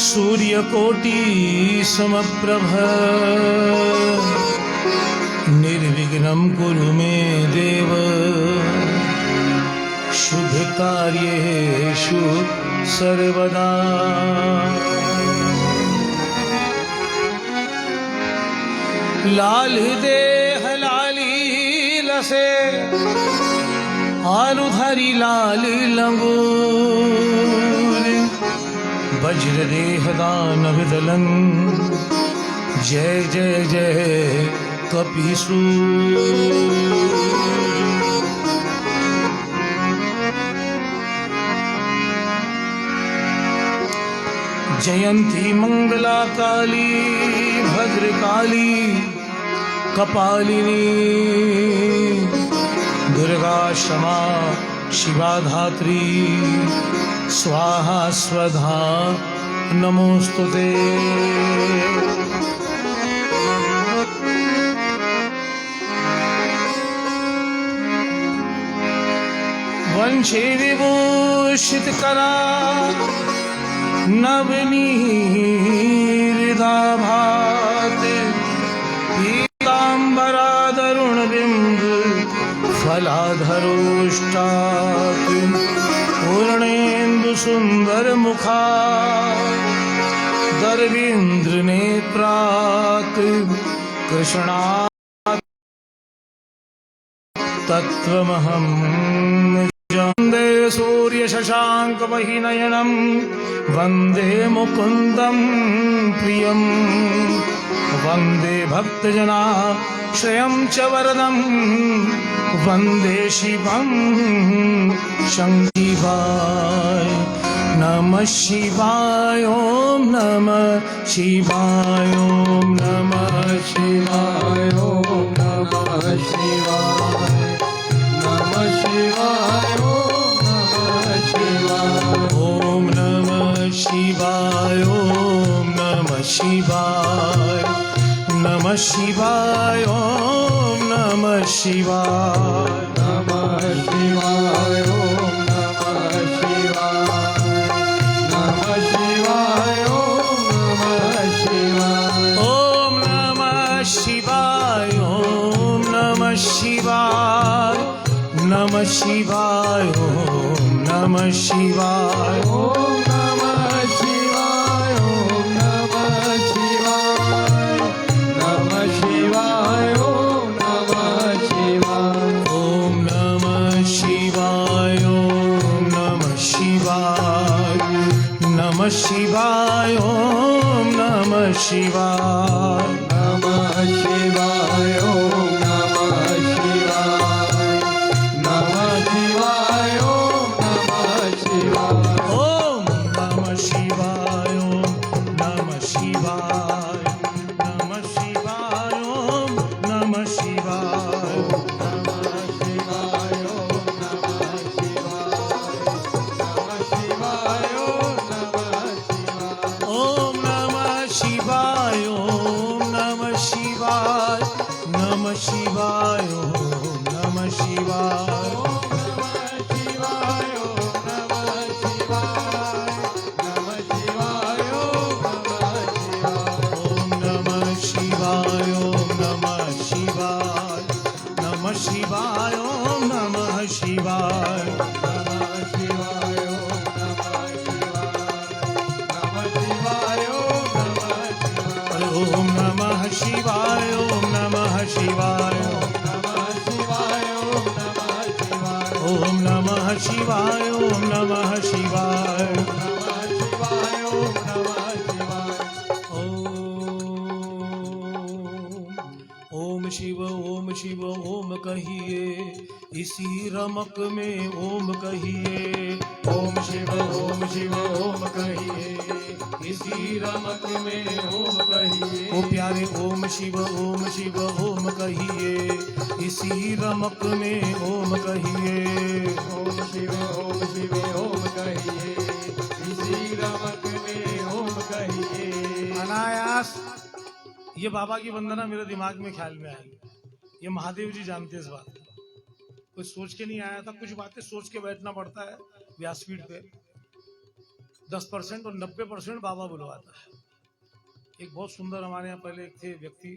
सूर्यकोटि समप्रभ निर्विघ्नं कुरु मे देव शुभ कार्येषु सर्वदा। लाल देह लाली लसे आलूधारी लाल लंगूर वज्र देह दानव दलन जय जय जय कपीसूर। जयंती मंगला काली भद्रकाली कपालिनी दुर्गा क्षमा शिवा धात्री स्वाहा स्वधा नमोस्तुते। वंशे विभूषित करा नवनीरदाभात पीतांबरा दरुण बिंब फलाधरोष्टात् पूर्णेन्दु सुंदर मुखा दर्वीन्द्र नेत्रात् कृष्णात् तत्त्वमहं वन्दे सूर्य शशांक वहिनयनं वन्दे मुकुन्दं प्रियं वन्दे भक्तजना श्रयं च वरदं वन्दे शिवं शङ्किवाय नमः शिवाय ॐ नमः शिवाय ॐ नमः शिवाय ॐ नमः शिवाय नमः शिवाय ॐ नमः शिवाय ॐ नमः शिवाय नमः शिवाय ॐ नमः शिवाय नमः शिवाय ॐ नमः शिवाय नमः शिवाय ॐ नमः शिवाय नमः शिवाय ॐ नमः शिवाय ॐ नमः शिवाय ॐ नमः शिवाय नमः शिवाय ॐ नमः शिवाय ॐ नमः शिवाय नमः शिवाय ॐ नमः शिवाय नमः शिवाय ॐ नमः शिवाय नमः शिवाय ॐ नमः शिवाय नमः शिवाय ॐ नमः शिवाय नमः शिवाय ॐ नमः शिवाय ॐ नमः शिवाय ॐ नमः शिवाय नमः शिवाय ॐ नमः शिवाय शिवाय ओम नमः शिवाय नमः शिवाय ओम नमः शिवाय ओम नमः शिवाय ओम नमः शिवाय ओम नमः शिवाय ओम शिव ओम कहिए इसी रमक में ओम कहिए ओम शिव ओम कहिए इसी रमक में ओम कहिए। ओ प्यारे ओम शिव ओम कहिए, इसी रमक में ओम कहिए। ओम शिव ओम कहिए, इसी रमक में ओम कहिए। अनायास ये बाबा की वंदना मेरे दिमाग में ख्याल में आई। ये महादेव जी जानते इस बात को, कुछ सोच के नहीं आया था, कुछ बातें सोच के बैठना पड़ता है व्यासपीठ पे। 10% और 90% बाबा बुलवाता है। एक बहुत सुंदर हमारे यहाँ पहले एक थे व्यक्ति,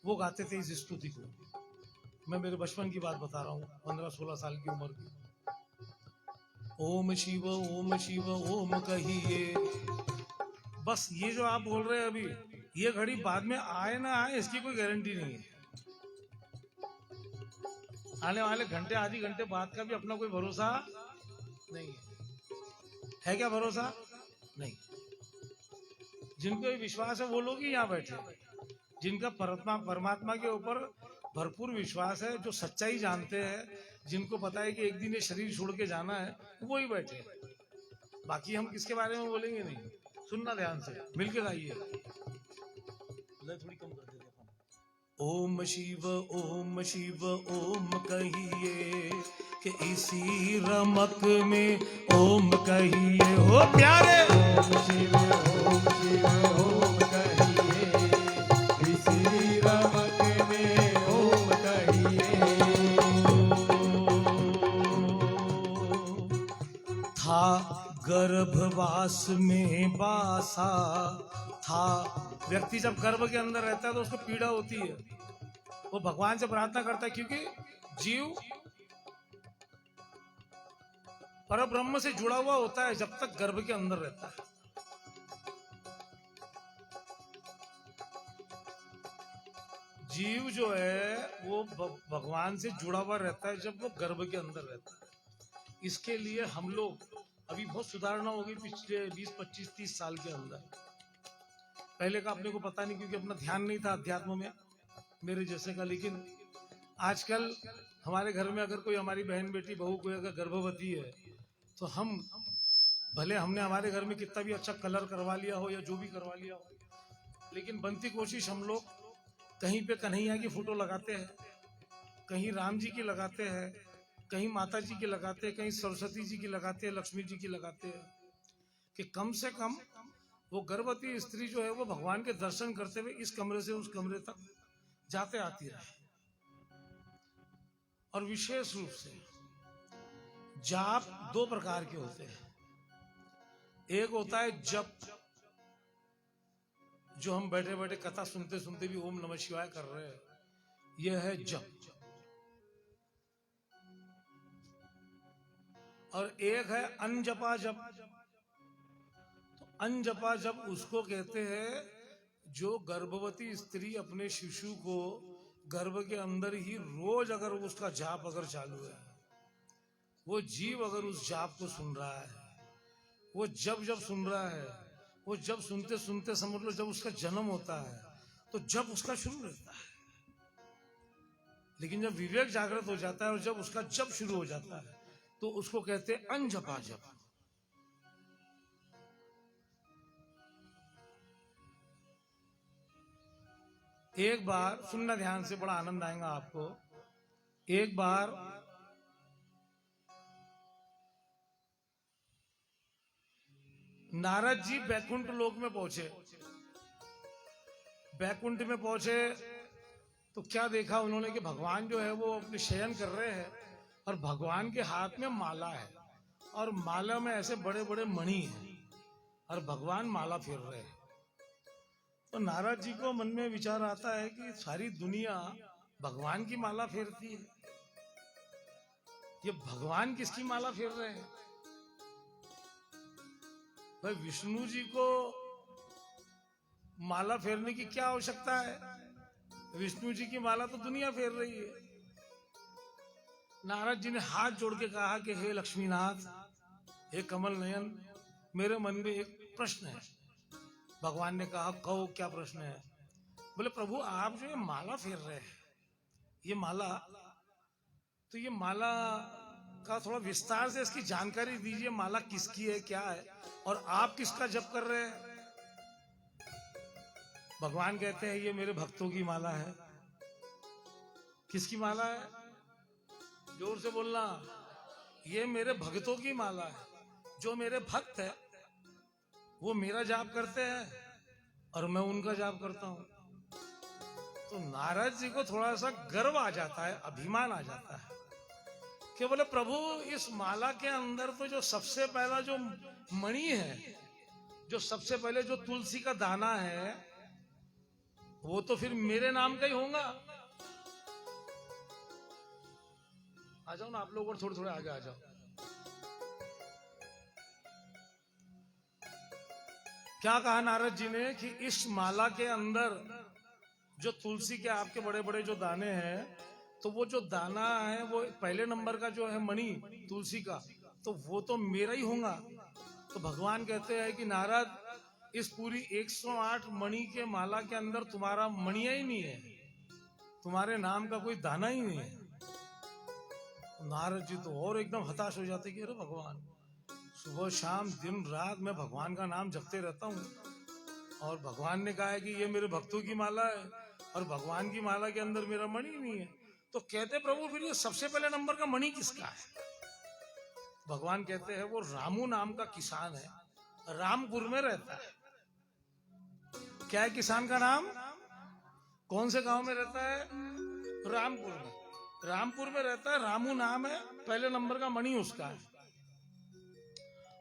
वो गाते थे इस स्तुति को। मैं मेरे बचपन की बात बता रहा हूँ, 15-16 साल की उम्र की। ओम शिव ओम कहिए। बस ये जो आप बोल रहे हैं अभी, ये घड़ी बाद में आए ना आए इसकी कोई गारंटी नहीं है। आने वाले घंटे आधी घंटे बाद का भी अपना कोई भरोसा नहीं है क्या भरोसा? नहीं। जिनको ये विश्वास है वो लोग ही यहाँ बैठे हैं, जिनका परमात्मा के ऊपर भरपूर विश्वास है, जो सच्चाई जानते हैं, जिनको पता है कि एक दिन ये शरीर छोड़ के जाना है, वो ही बैठे हैं। बाकी हम किसके बारे में बोलेंगे नहीं। सुनना ध्यान से, मिलके गाइए। थोड़ी कम कर देते अपन। ओम शिव ओम कहिए, कि इसी रमक में ओम कहिए। हो प्यारे ओम शिव ओम कहिए, इसी रमक में ओम कहिए। था गर्भवास में बासा था। व्यक्ति जब गर्भ के अंदर रहता है तो उसको पीड़ा होती है, वो भगवान से प्रार्थना करता है, क्योंकि जीव पर ब्रह्म से जुड़ा हुआ होता है जब तक गर्भ के अंदर रहता है। जीव जो है वो भगवान से जुड़ा हुआ रहता है जब वो गर्भ के अंदर रहता है। इसके लिए हम लोग अभी बहुत सुधारणा होगी पिछले 20, 25, 30 साल के अंदर। पहले का अपने को पता नहीं, क्योंकि अपना ध्यान नहीं था अध्यात्म में मेरे जैसे का। लेकिन आजकल हमारे घर में अगर कोई हमारी बहन बेटी बहू कोई अगर गर्भवती है, तो हम भले हमने हमारे घर में कितना भी अच्छा कलर करवा लिया हो या जो भी करवा लिया हो, लेकिन बनती कोशिश हम लोग कहीं पे कन्हैया की फोटो लगाते हैं, कहीं राम जी की लगाते हैं, कहीं माता जी की लगाते हैं, कहीं सरस्वती जी की लगाते हैं, लक्ष्मी जी की लगाते हैं, कि कम से कम वो गर्भवती स्त्री जो है वो भगवान के दर्शन करते हुए इस कमरे से उस कमरे तक जाते आती रहे। और विशेष रूप से जाप 2 प्रकार के होते हैं। एक होता है जप, जो हम बैठे बैठे कथा सुनते सुनते भी ओम नमः शिवाय कर रहे हैं, यह है जप। और एक है अनजपा जप। तो अनजपा जप उसको कहते हैं जो गर्भवती स्त्री अपने शिशु को गर्भ के अंदर ही रोज अगर उसका जाप अगर चालू है, वो जीव अगर उस जाप को सुन रहा है, वो जब सुन रहा है, वो जब सुनते सुनते समझ लो जब उसका जन्म होता है तो जब उसका शुरू रहता है। लेकिन जब विवेक जागृत हो जाता है और जब उसका जब शुरू हो जाता है तो उसको कहते हैं अनजपा जप। एक बार सुनना ध्यान से, बड़ा आनंद आएगा आपको। एक बार नारद जी बैकुंठ लोक में पहुंचे। बैकुंठ में पहुंचे तो क्या देखा उन्होंने कि भगवान जो है वो अपने शयन कर रहे हैं और भगवान के हाथ में माला है और माला में ऐसे बड़े बड़े मणि हैं और भगवान माला फेर रहे हैं। तो नारद जी को मन में विचार आता है कि सारी दुनिया भगवान की माला फेरती है, ये भगवान किसकी माला फेर रहे हैं? भाई विष्णु जी को माला फेरने की क्या आवश्यकता है? विष्णु जी की माला तो दुनिया फेर रही है। नारद जी ने हाथ जोड़ के कहा कि हे लक्ष्मीनाथ, हे कमल नयन, मेरे मन में एक प्रश्न है। भगवान ने कहा कहो क्या प्रश्न है? बोले प्रभु आप जो ये माला फेर रहे हैं, ये माला, तो ये माला का थोड़ा विस्तार से इसकी जानकारी दीजिए। माला किसकी है, क्या है, और आप किसका जप कर रहे हैं? भगवान कहते हैं ये मेरे भक्तों की माला है। किसकी माला है? जोर से बोलना। ये मेरे भक्तों की माला है। जो मेरे भक्त है वो मेरा जाप करते हैं और मैं उनका जाप करता हूं। तो नारद जी को थोड़ा सा गर्व आ जाता है, अभिमान आ जाता है कि बोले प्रभु इस माला के अंदर तो जो सबसे पहला जो मणि है, जो सबसे पहले जो तुलसी का दाना है, वो तो फिर मेरे नाम का ही होगा। आ जाओ ना आप लोग और थोड़े थोड़े आगे आ जाओ। क्या कहा नारद जी ने कि इस माला के अंदर जो तुलसी के आपके बड़े बड़े जो दाने हैं, तो वो जो दाना है वो पहले नंबर का जो है मणि तुलसी का, तो वो तो मेरा ही होगा। तो भगवान कहते हैं कि नारद इस पूरी 108 मणि के माला के अंदर तुम्हारा मणिया ही नहीं है, तुम्हारे नाम का कोई दाना ही नहीं है। नारद जी तो और एकदम हताश हो जाते कि अरे भगवान, सुबह शाम दिन रात मैं भगवान का नाम जपते रहता हूँ और भगवान ने कहा है कि ये मेरे भक्तों की माला है और भगवान की माला के अंदर मेरा मणि नहीं है। तो कहते प्रभु फिर ये सबसे पहले नंबर का मणि किसका है? भगवान कहते हैं वो रामू नाम का किसान है, रामपुर में रहता है। क्या है किसान का नाम? कौन से गांव में रहता है? रामपुर में। रामपुर में रहता है, रामू नाम है, पहले नंबर का मणि उसका है।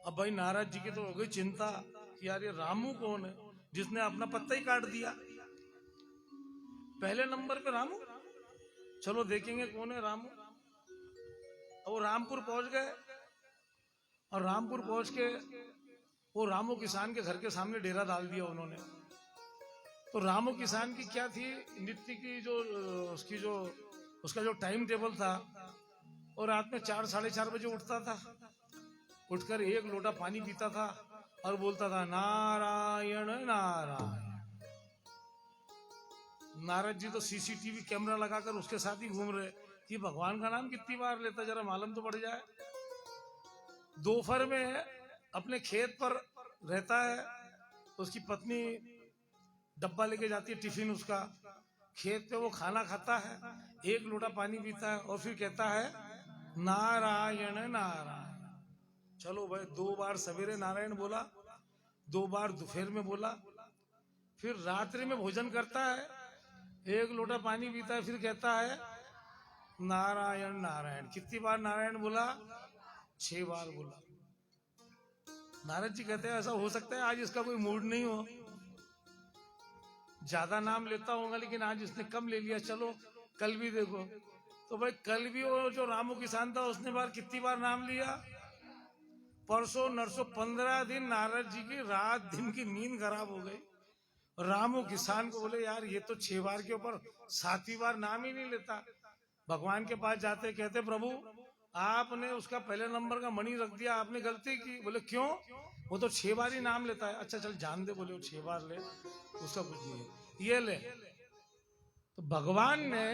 अब भाई नारद जी की तो हो गई चिंता कि यार ये रामू कौन है जिसने अपना पत्ता ही काट दिया। पहले नंबर पे रामू, चलो देखेंगे कौन है रामू। और वो रामपुर पहुंच गए और रामपुर पहुंच के वो रामू किसान के घर के सामने डेरा डाल दिया उन्होंने। तो रामू किसान की क्या थी नित्य की जो उसका जो टाइम टेबल था, और रात में 4 साढ़े 4 बजे उठता था, उठकर 1 लोटा पानी पीता था और बोलता था नारायण नारायण। नारद जी तो सीसीटीवी कैमरा लगाकर उसके साथ ही घूम रहे कि भगवान का नाम कितनी बार लेता, जरा मालूम तो पड़ जाए। दोपहर में अपने खेत पर रहता है, उसकी पत्नी डब्बा लेके जाती है टिफिन उसका, खेत पे वो खाना खाता है, 1 लोटा पानी पीता है और फिर कहता है नारायण नारायण। चलो भाई 2 बार सवेरे नारायण बोला, 2 बार दोपहर में बोला, फिर रात्रि में भोजन करता है, 1 लोटा पानी पीता है, फिर कहता है नारायण नारायण। कितनी बार नारायण बोला? 6 बार बोला। नारद जी कहते हैं ऐसा हो सकता है आज इसका कोई मूड नहीं हो, ज्यादा नाम लेता होगा लेकिन आज इसने कम ले लिया, चलो कल भी देखो। तो भाई कल भी वो जो रामू किसान था उसने कितनी बार नाम लिया? परसों नरसों 15 दिन नारद जी की रात दिन की नींद खराब हो गई। रामू किसान को बोले यार ये तो 6 बार के ऊपर 7वीं बार नाम ही नहीं लेता। भगवान के पास जाते कहते प्रभु आपने उसका पहले नंबर का मणि रख दिया, आपने गलती की। बोले क्यों? वो तो 6 बार ही नाम लेता है। अच्छा चल जान दे, बोले वो 6 बार ले, उसका कुछ नहीं है, ये ले। तो भगवान ने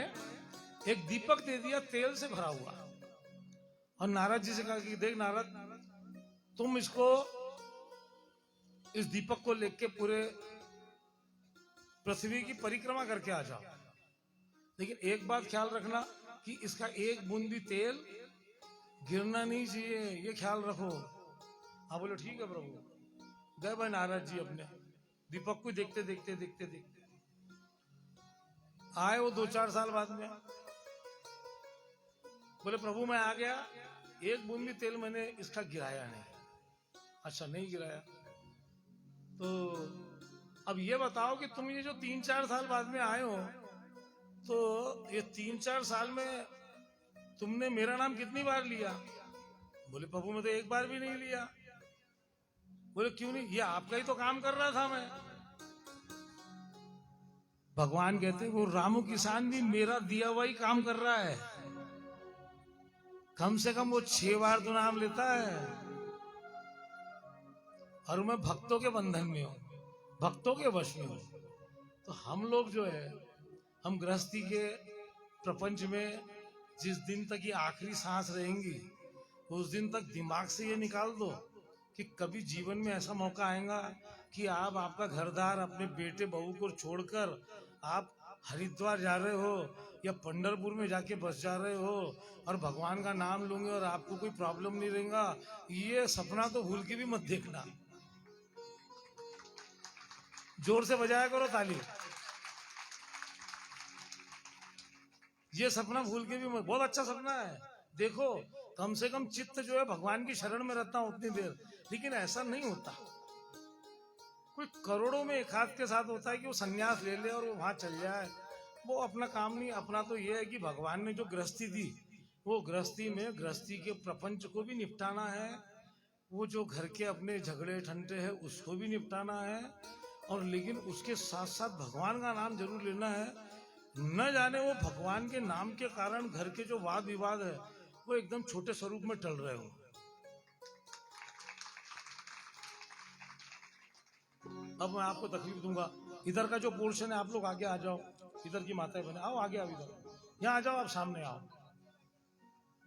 एक दीपक दे दिया तेल से भरा हुआ और नारद जी से कहा कि देख नारद तुम इसको, इस दीपक को लेके पूरे पृथ्वी की परिक्रमा करके आ जाओ, लेकिन एक बात ख्याल रखना कि इसका एक बूंद भी तेल गिरना नहीं चाहिए, ये ख्याल रखो। हाँ बोलो ठीक है प्रभु। गए भाई नारद जी अपने दीपक को देखते देखते देखते देखते आए वो 2-4 साल बाद में। बोले प्रभु मैं आ गया, एक बूंद भी तेल मैंने इसका गिराया नहीं। अच्छा नहीं गिराया, तो अब ये बताओ कि तुम ये जो 3-4 साल बाद में आए हो, तो ये 3-4 साल में तुमने मेरा नाम कितनी बार लिया? बोले प्रभु मैं तो 1 बार भी नहीं लिया। बोले क्यों नहीं? ये आपका ही तो काम कर रहा था मैं। भगवान कहते वो रामू किसान भी मेरा दिया हुआ ही काम कर रहा है, कम से कम वो 6 बार तो नाम लेता है। और मैं भक्तों के बंधन में हूं, भक्तों के वश में हूं। तो हम लोग जो है, हम गृहस्थी के प्रपंच में जिस दिन तक ये आखिरी सांस रहेंगी उस दिन तक दिमाग से ये निकाल दो कि कभी जीवन में ऐसा मौका आएगा कि आप आपका घरदार अपने बेटे बहू को छोड़कर आप हरिद्वार जा रहे हो या पंढरपुर में जाके बस जा रहे हो और भगवान का नाम लूंगे और आपको कोई प्रॉब्लम नहीं रहेगा। ये सपना तो भूल के भी मत देखना। जोर से बजाया करो ताली। ये सपना भूल के भी मत, बहुत अच्छा सपना है। देखो कम से कम चित्त जो है भगवान की शरण में रहता उतनी देर, लेकिन ऐसा नहीं होता। कोई करोड़ों में एक हाथ के साथ होता है कि वो संन्यास ले ले और वो वहां चल जाए, वो अपना काम नहीं। अपना तो ये है कि भगवान ने जो गृहस्थी दी, वो गृहस्थी में गृहस्थी के प्रपंच को भी निपटाना है, वो जो घर के अपने झगड़े ठंडे हैं उसको भी निपटाना है, और लेकिन उसके साथ साथ भगवान का नाम जरूर लेना है। न जाने वो भगवान के नाम के कारण घर के जो वाद विवाद है वो एकदम छोटे स्वरूप में टल रहे हो। अब मैं आपको तकलीफ दूंगा। इधर का जो पोर्शन है आप लोग आगे आ जाओ, इधर की माताएं बने आओ आगे आओ, इधर यहाँ आ जाओ, आप सामने आओ।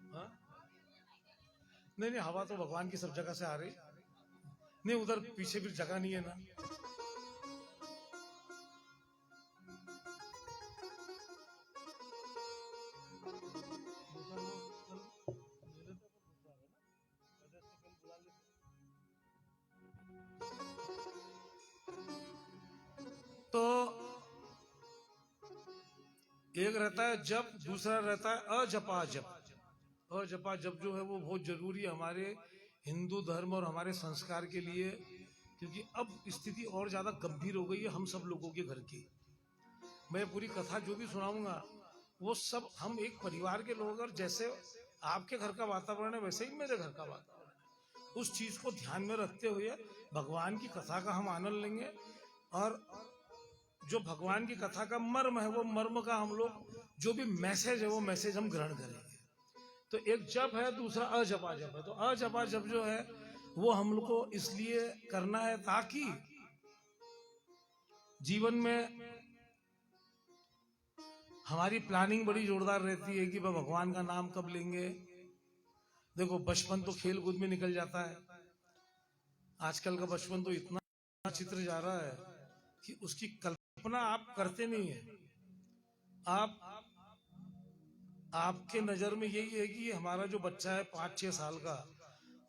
हाँ? नहीं हवा तो भगवान की सब जगह से आ रही। नहीं उधर पीछे भी जगह नहीं है ना। तो एक रहता है जप, दूसरा रहता है अजपा जप। अजपा जप जो है वो बहुत जरूरी है हमारे हिंदू धर्म और हमारे संस्कार के लिए, क्योंकि अब स्थिति और ज्यादा गंभीर हो गई है हम सब लोगों के घर की। मैं पूरी कथा जो भी सुनाऊंगा वो सब हम एक परिवार के लोग, और जैसे आपके घर का वातावरण है वैसे ही मेरे घर का वातावरण है। उस चीज को ध्यान में रखते हुए भगवान की कथा का हम आनंद लेंगे, और जो भगवान की कथा का मर्म है वो मर्म का हम लोग जो भी मैसेज है वो मैसेज हम ग्रहण करेंगे। तो एक जप है, दूसरा अजपा जप है। तो अजपा जप जो है वो हम लोग को इसलिए करना है ताकि जीवन में हमारी प्लानिंग बड़ी जोरदार रहती है कि वह भगवान का नाम कब लेंगे। देखो बचपन तो खेल कूद में निकल जाता है, आजकल का बचपन तो इतना चित्र जा रहा है कि उसकी कल्पना आप करते नहीं है। आपके नजर में यही है कि हमारा जो बच्चा है 5-6 साल का,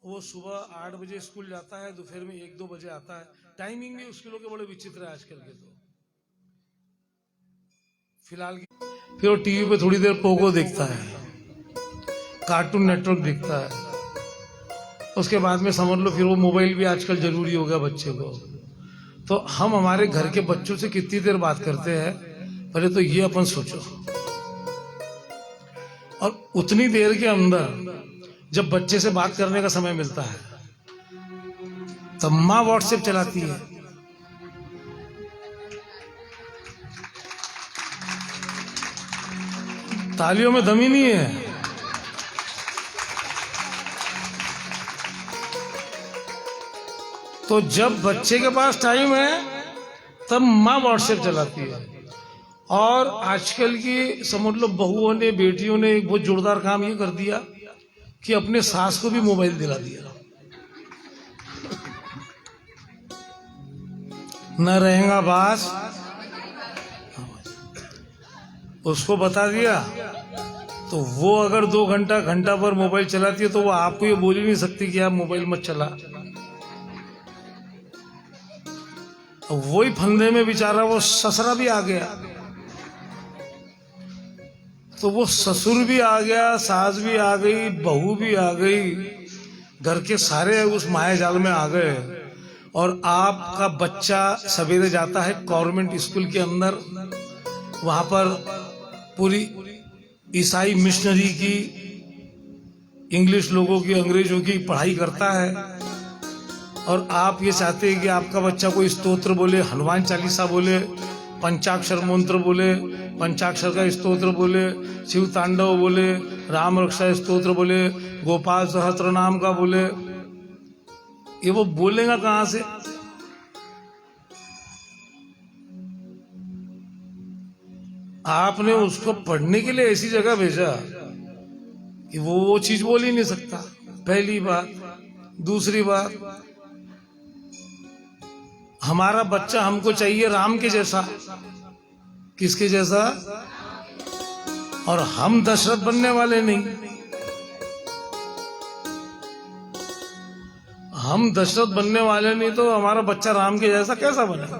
वो सुबह 8 बजे स्कूल जाता है, दोपहर में 1-2 बजे आता है। टाइमिंग भी उसके लोग के बड़े विचित्र है आजकल के। तो फिलहाल फिर वो टीवी पे थोड़ी देर पोगो देखता है, कार्टून नेटवर्क देखता है, उसके बाद में समझ लो फिर वो मोबाइल भी आजकल जरूरी हो गया बच्चे को। तो हम हमारे घर के बच्चों से कितनी देर बात करते हैं, पहले तो ये अपन सोचो। और उतनी देर के अंदर जब बच्चे से बात करने का समय मिलता है तब माँ व्हाट्सएप चलाती है, तालियों में दम ही नहीं है। तो जब बच्चे के पास टाइम है तब माँ व्हाट्सएप चलाती है। और आजकल की समझ लो बहुओं ने, बेटियों ने एक बहुत जोरदार काम ये कर दिया कि अपने सास को भी मोबाइल दिला दिया। न रहेगा बास, उसको बता दिया तो वो अगर 2 घंटा पर मोबाइल चलाती है तो वो आपको ये बोल ही नहीं सकती कि आप मोबाइल मत चला। वही फंदे में बेचारा वो ससुरा भी आ गया, तो वो ससुर भी आ गया, सास भी आ गई, बहू भी आ गई, घर के सारे उस माया जाल में आ गए। और आपका बच्चा सवेरे जाता है गवर्नमेंट स्कूल के अंदर, वहां पर पूरी ईसाई मिशनरी की, इंग्लिश लोगों की, अंग्रेजों की पढ़ाई करता है। और आप ये चाहते हैं कि आपका बच्चा कोई स्तोत्र बोले, हनुमान चालीसा बोले, पंचाक्षर मंत्र बोले, पंचाक्षर का स्तोत्र बोले, शिव तांडव बोले, राम रक्षा स्तोत्र बोले, गोपाल सहस्त्र नाम का बोले। ये वो बोलेगा कहां से? आपने उसको पढ़ने के लिए ऐसी जगह भेजा कि वो चीज बोल ही नहीं सकता, पहली बात। दूसरी बात, हमारा बच्चा हमको चाहिए राम के जैसा। किसके जैसा? और हम दशरथ बनने वाले नहीं। हम दशरथ बनने वाले नहीं तो हमारा बच्चा राम के जैसा कैसा बनेगा?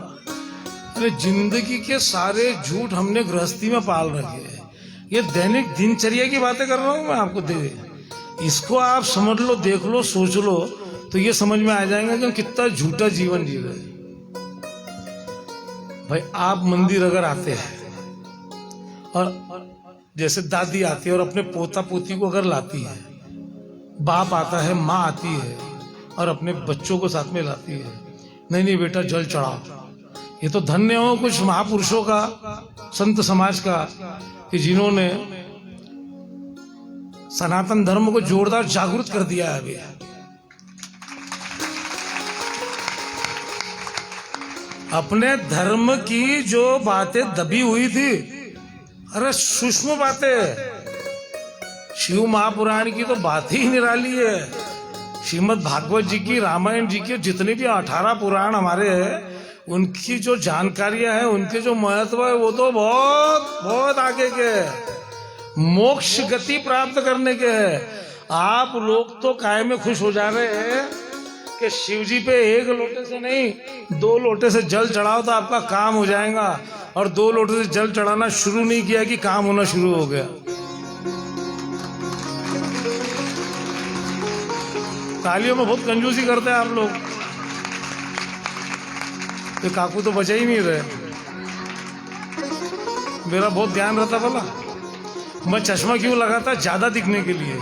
अरे जिंदगी के सारे झूठ हमने गृहस्थी में पाल रखे हैं। ये दैनिक दिनचर्या की बातें कर रहा हूं मैं आपको। इसको आप समझ लो, देख लो, सोच लो, तो ये समझ में आ जाएगा कि हम कितना झूठा जीवन जी रहे हैं। भाई आप मंदिर अगर आते हैं और जैसे दादी आती है और अपने पोता पोती को अगर लाती है, बाप आता है, माँ आती है और अपने बच्चों को साथ में लाती है, नहीं नहीं बेटा जल चढ़ाओ, ये तो धन्य हो कुछ महापुरुषों का, संत समाज का, कि जिन्होंने सनातन धर्म को जोरदार जागृत कर दिया है। अभी अपने धर्म की जो बातें दबी हुई थी, अरे सूक्ष्म बातें, शिव महापुराण की तो बात ही निराली है। श्रीमद् भागवत जी की, रामायण जी की, जितने भी 18 पुराण हमारे हैं, उनकी जो जानकारियां हैं, उनके जो महत्व है, वो तो बहुत बहुत आगे के है। मोक्ष गति प्राप्त करने के है। आप लोग तो काय में खुश हो जा रहे हैं कि शिव जी पे एक लोटे से नहीं 2 लोटे से जल चढ़ाओ तो आपका काम हो जाएगा, और 2 लोटे से जल चढ़ाना शुरू नहीं किया कि काम होना शुरू हो गया। तालियों में बहुत कंजूसी करते हैं आप लोग। तो काकू तो बचा ही नहीं रहे। मेरा बहुत ध्यान रहता बोला, मैं चश्मा क्यों लगाता? ज्यादा दिखने के लिए।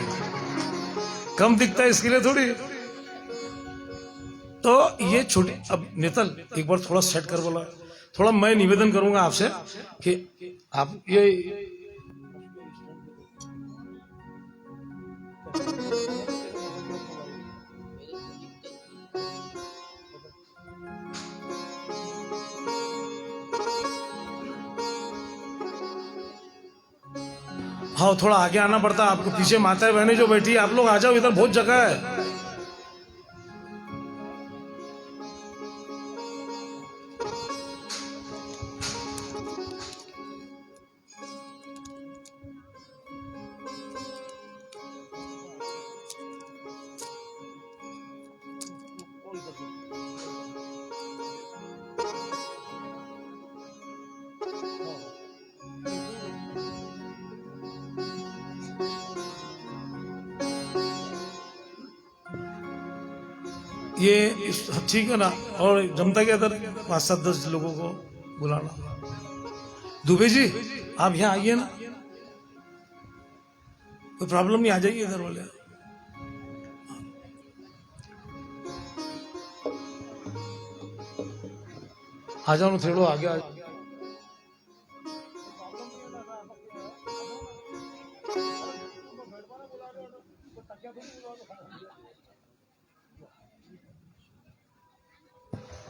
कम दिखता है इसके लिए थोड़ी। तो ये छोटी, अब नेतल एक बार थोड़ा सेट कर बोला, थोड़ा मैं निवेदन करूंगा आपसे कि आप ये हाँ, थोड़ा आगे आना पड़ता है आपको। पीछे माताएं बहनें जो बैठी है, आप लोग आ जाओ, इधर बहुत जगह है। ये ठीक है ना? और जमता क्या इधर 5-7-10 लोगों को बुलाना। दुबे जी आप यहाँ आइए ना, कोई प्रॉब्लम नहीं, आ जाइए इधर वाले। आ जाओ ना, थोड़ा आगे आ।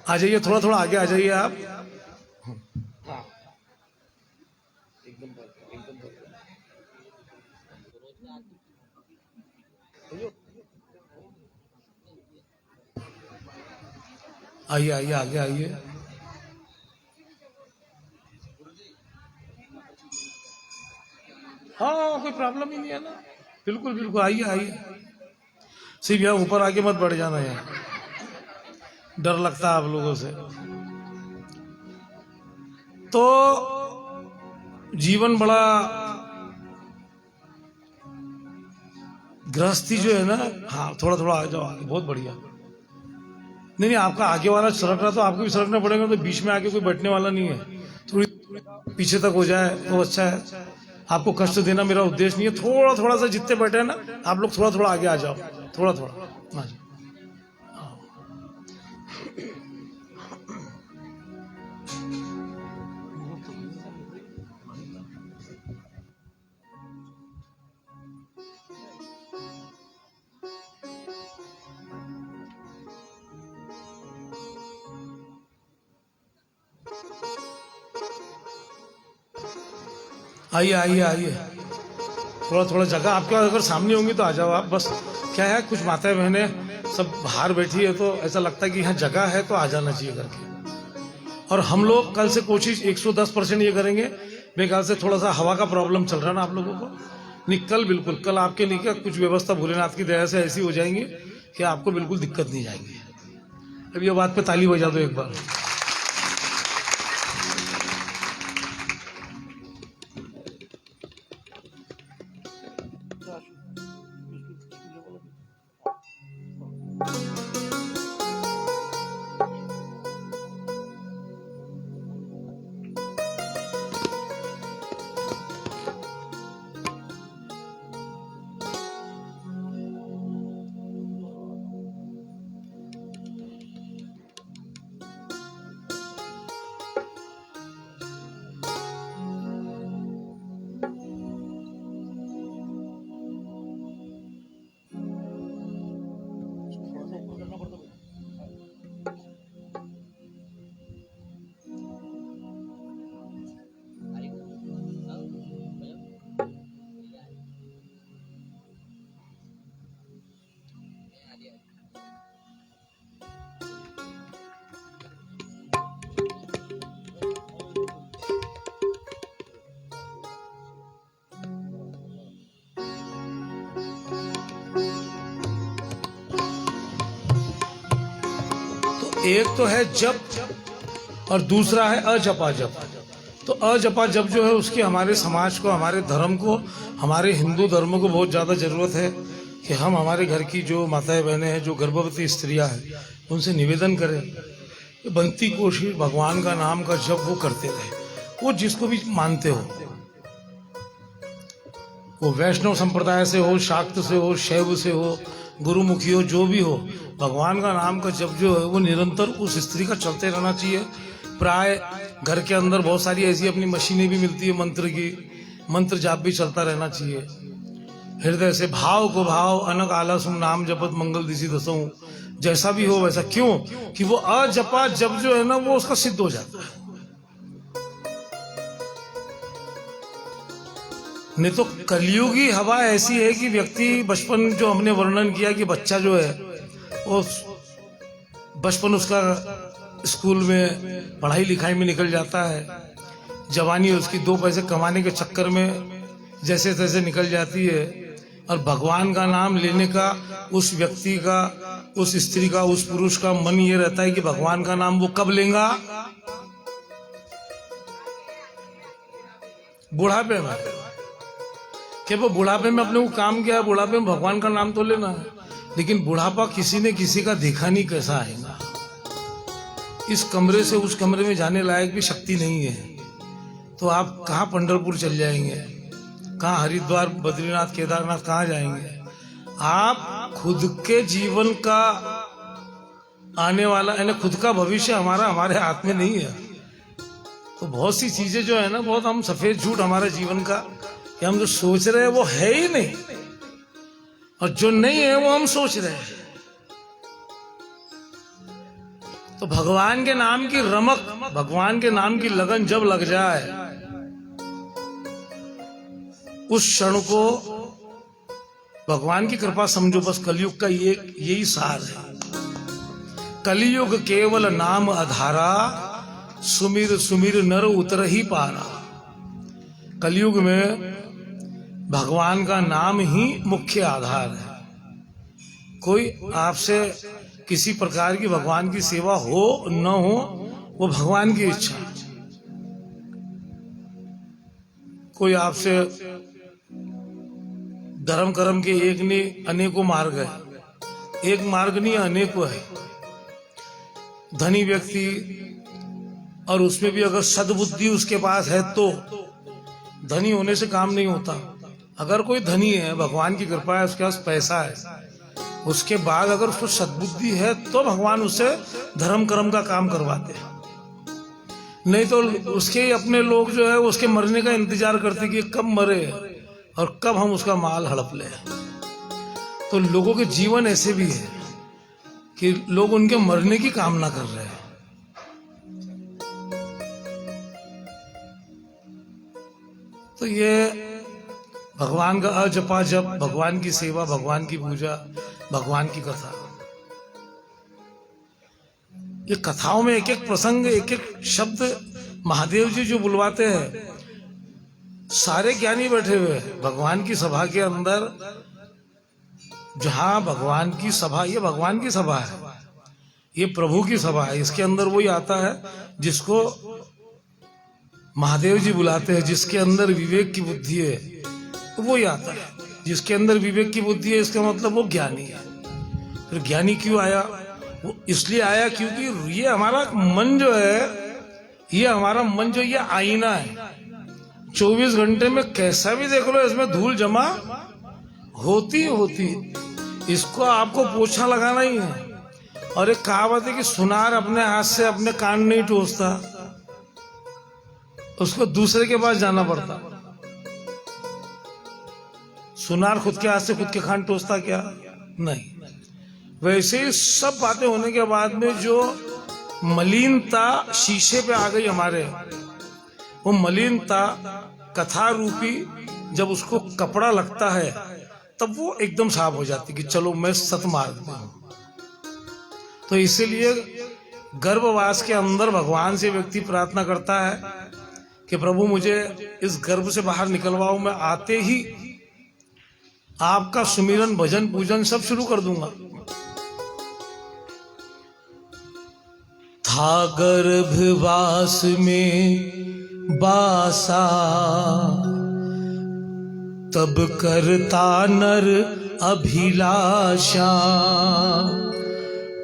आ जाइए, थोड़ा थोड़ा आगे आ जाइए आप। आइए आइए आगे आइए। हाँ, कोई प्रॉब्लम ही नहीं है ना। बिल्कुल बिल्कुल, आइए आइए। सिर्फ यहाँ ऊपर आके मत बढ़ जाना, यार डर लगता है आप लोगों से। तो जीवन बड़ा, गृहस्थी जो है ना, हाँ थोड़ा थोड़ा आ जाओ आगे, बहुत बढ़िया। नहीं नहीं, आपका आगे वाला सड़क रहा तो आपको भी सड़कना पड़ेगा, तो बीच में आके कोई बैठने वाला नहीं है। थोड़ी पीछे तक हो जाए तो अच्छा है। आपको कष्ट देना मेरा उद्देश्य नहीं है। थोड़ा थोड़ा सा जितने बैठे हैं ना आप लोग, थोड़ा थोड़ा आगे आ जाओ, थोड़ा थोड़ा। हाँ जी, आइए आइए आइए। थोड़ा थोड़ा जगह आपके अगर सामने होंगी तो आ जाओ आप। बस क्या है, कुछ माताएं बहनें सब बाहर बैठी है तो ऐसा लगता है कि यहाँ जगह है तो आ जाना चाहिए करके। और हम लोग कल से कोशिश 110% ये करेंगे। मेरे ख्याल से थोड़ा सा हवा का प्रॉब्लम चल रहा है ना आप लोगों को, नहीं कल बिल्कुल, कल आपके लिए क्या कुछ व्यवस्था भोलेनाथ की दया से ऐसी हो जाएंगी कि आपको बिल्कुल दिक्कत नहीं जाएगी। अब ये बात पे ताली बजा दो एक बार। एक तो है जप और दूसरा है अजपा जप। तो अजपा जप जो है उसकी हमारे समाज को, हमारे धर्म को, हमारे हिंदू धर्म को बहुत ज़्यादा ज़रूरत है कि हम हमारे घर की जो माताएं बहनें हैं, जो गर्भवती स्त्रियां हैं, उनसे निवेदन करें कि बनती कोशिश भगवान का नाम का जप वो करते रहे। वो जिसको भी मानते हो, वो वैष्णव संप्रदाय से हो, शाक्त से हो, शैव से हो, गुरुमुखी हो, जो भी हो, भगवान का नाम का जप जो है वो निरंतर उस स्त्री का चलते रहना चाहिए। प्राय घर के अंदर बहुत सारी ऐसी अपनी मशीनें भी मिलती है मंत्र की, मंत्र जाप भी चलता रहना चाहिए। हृदय से भाव को भाव अनक आला सुन नाम जपत मंगल दिशी दसों, जैसा भी हो वैसा। क्यों कि वो अजपा जप जो है ना वो उसका सिद्ध हो जाता है। नहीं तो कलयुगी हवा ऐसी है कि व्यक्ति बचपन जो हमने वर्णन किया कि बच्चा जो है वो बचपन उसका स्कूल में पढ़ाई लिखाई में निकल जाता है, जवानी उसकी 2 पैसे कमाने के चक्कर में जैसे तैसे निकल जाती है, और भगवान का नाम लेने का उस व्यक्ति का, उस स्त्री का, उस पुरुष का मन ये रहता है कि भगवान का नाम वो कब लेगा? बुढ़ापे में। कि वो बुढ़ापे में अपने को काम किया है, बुढ़ापे में भगवान का नाम तो लेना है, लेकिन बुढ़ापा किसी ने किसी का देखा नहीं कैसा आएगा। इस कमरे से उस कमरे में जाने लायक भी शक्ति नहीं है, तो आप कहाँ पंढरपुर चल जाएंगे, कहाँ हरिद्वार, बद्रीनाथ, केदारनाथ कहाँ जाएंगे? आप खुद के जीवन का आने वाला यानी खुद का भविष्य हमारे हाथ में नहीं है। तो बहुत सी चीजें जो है ना, बहुत हम सफेद झूठ हमारे जीवन का कि हम जो सोच रहे हैं वो है ही नहीं, और जो नहीं है वो हम सोच रहे हैं। तो भगवान के नाम की रमक, भगवान के नाम की लगन जब लग जाए, उस क्षण को भगवान की कृपा समझो। बस कलयुग का यही सार है। कलयुग केवल नाम आधारा, सुमिर सुमिर नर उतर ही पारा। कलयुग में भगवान का नाम ही मुख्य आधार है। कोई आपसे किसी प्रकार की भगवान की सेवा हो न हो, वो भगवान की इच्छा। कोई आपसे धर्म कर्म के एक नहीं अनेकों मार्ग है, एक मार्ग नहीं अनेकों है। धनी व्यक्ति, और उसमें भी अगर सद्बुद्धि उसके पास है तो धनी होने से काम नहीं होता। अगर कोई धनी है, भगवान की कृपा है, उसके पास पैसा है, उसके बाद अगर उसको सद्बुद्धि है तो भगवान उससे धर्म कर्म का काम करवाते हैं। नहीं तो उसके अपने लोग जो है उसके मरने का इंतजार करते कि कब मरे और कब हम उसका माल हड़प ले। तो लोगों के जीवन ऐसे भी है कि लोग उनके मरने की कामना कर रहे हैं। तो ये भगवान का अजपा जप, भगवान की सेवा, भगवान की पूजा, भगवान की कथा। ये कथाओं में एक एक प्रसंग, एक एक शब्द महादेव जी जो बुलवाते हैं, सारे ज्ञानी बैठे हुए हैं भगवान की सभा के अंदर। जहां भगवान की सभा, ये भगवान की सभा है, ये प्रभु की सभा है। इसके अंदर वही आता है जिसको महादेव जी बुलाते हैं, जिसके अंदर विवेक की बुद्धि है तो वही आता है। जिसके अंदर विवेक की बुद्धि है इसका मतलब वो ज्ञानी है। फिर ज्ञानी क्यों आया? वो इसलिए आया क्योंकि ये हमारा मन जो है, ये हमारा मन जो ये आईना है। 24 घंटे में कैसा भी देख लो इसमें धूल जमा होती होती, इसको आपको पोछा लगाना ही है। और एक कहावत है कि सुनार अपने हाथ से अपने कान नहीं टोसता, उसको दूसरे के पास जाना पड़ता। सुनार खुद के हाथ से खुद के कान टोसता क्या? नहीं। वैसे ही सब बातें होने के बाद में जो मलिनता शीशे पे आ गई हमारे, वो मलिनता कथा रूपी जब उसको कपड़ा लगता है तब वो एकदम साफ हो जाती कि चलो मैं सतमार्ग में हूं। तो इसीलिए गर्भवास के अंदर भगवान से व्यक्ति प्रार्थना करता है कि प्रभु मुझे इस गर्भ से बाहर निकलवाओ, मैं आते ही आपका सुमिरन भजन पूजन सब शुरू कर दूंगा। था गर्भवास में बासा, तब करता नर अभिलाषा,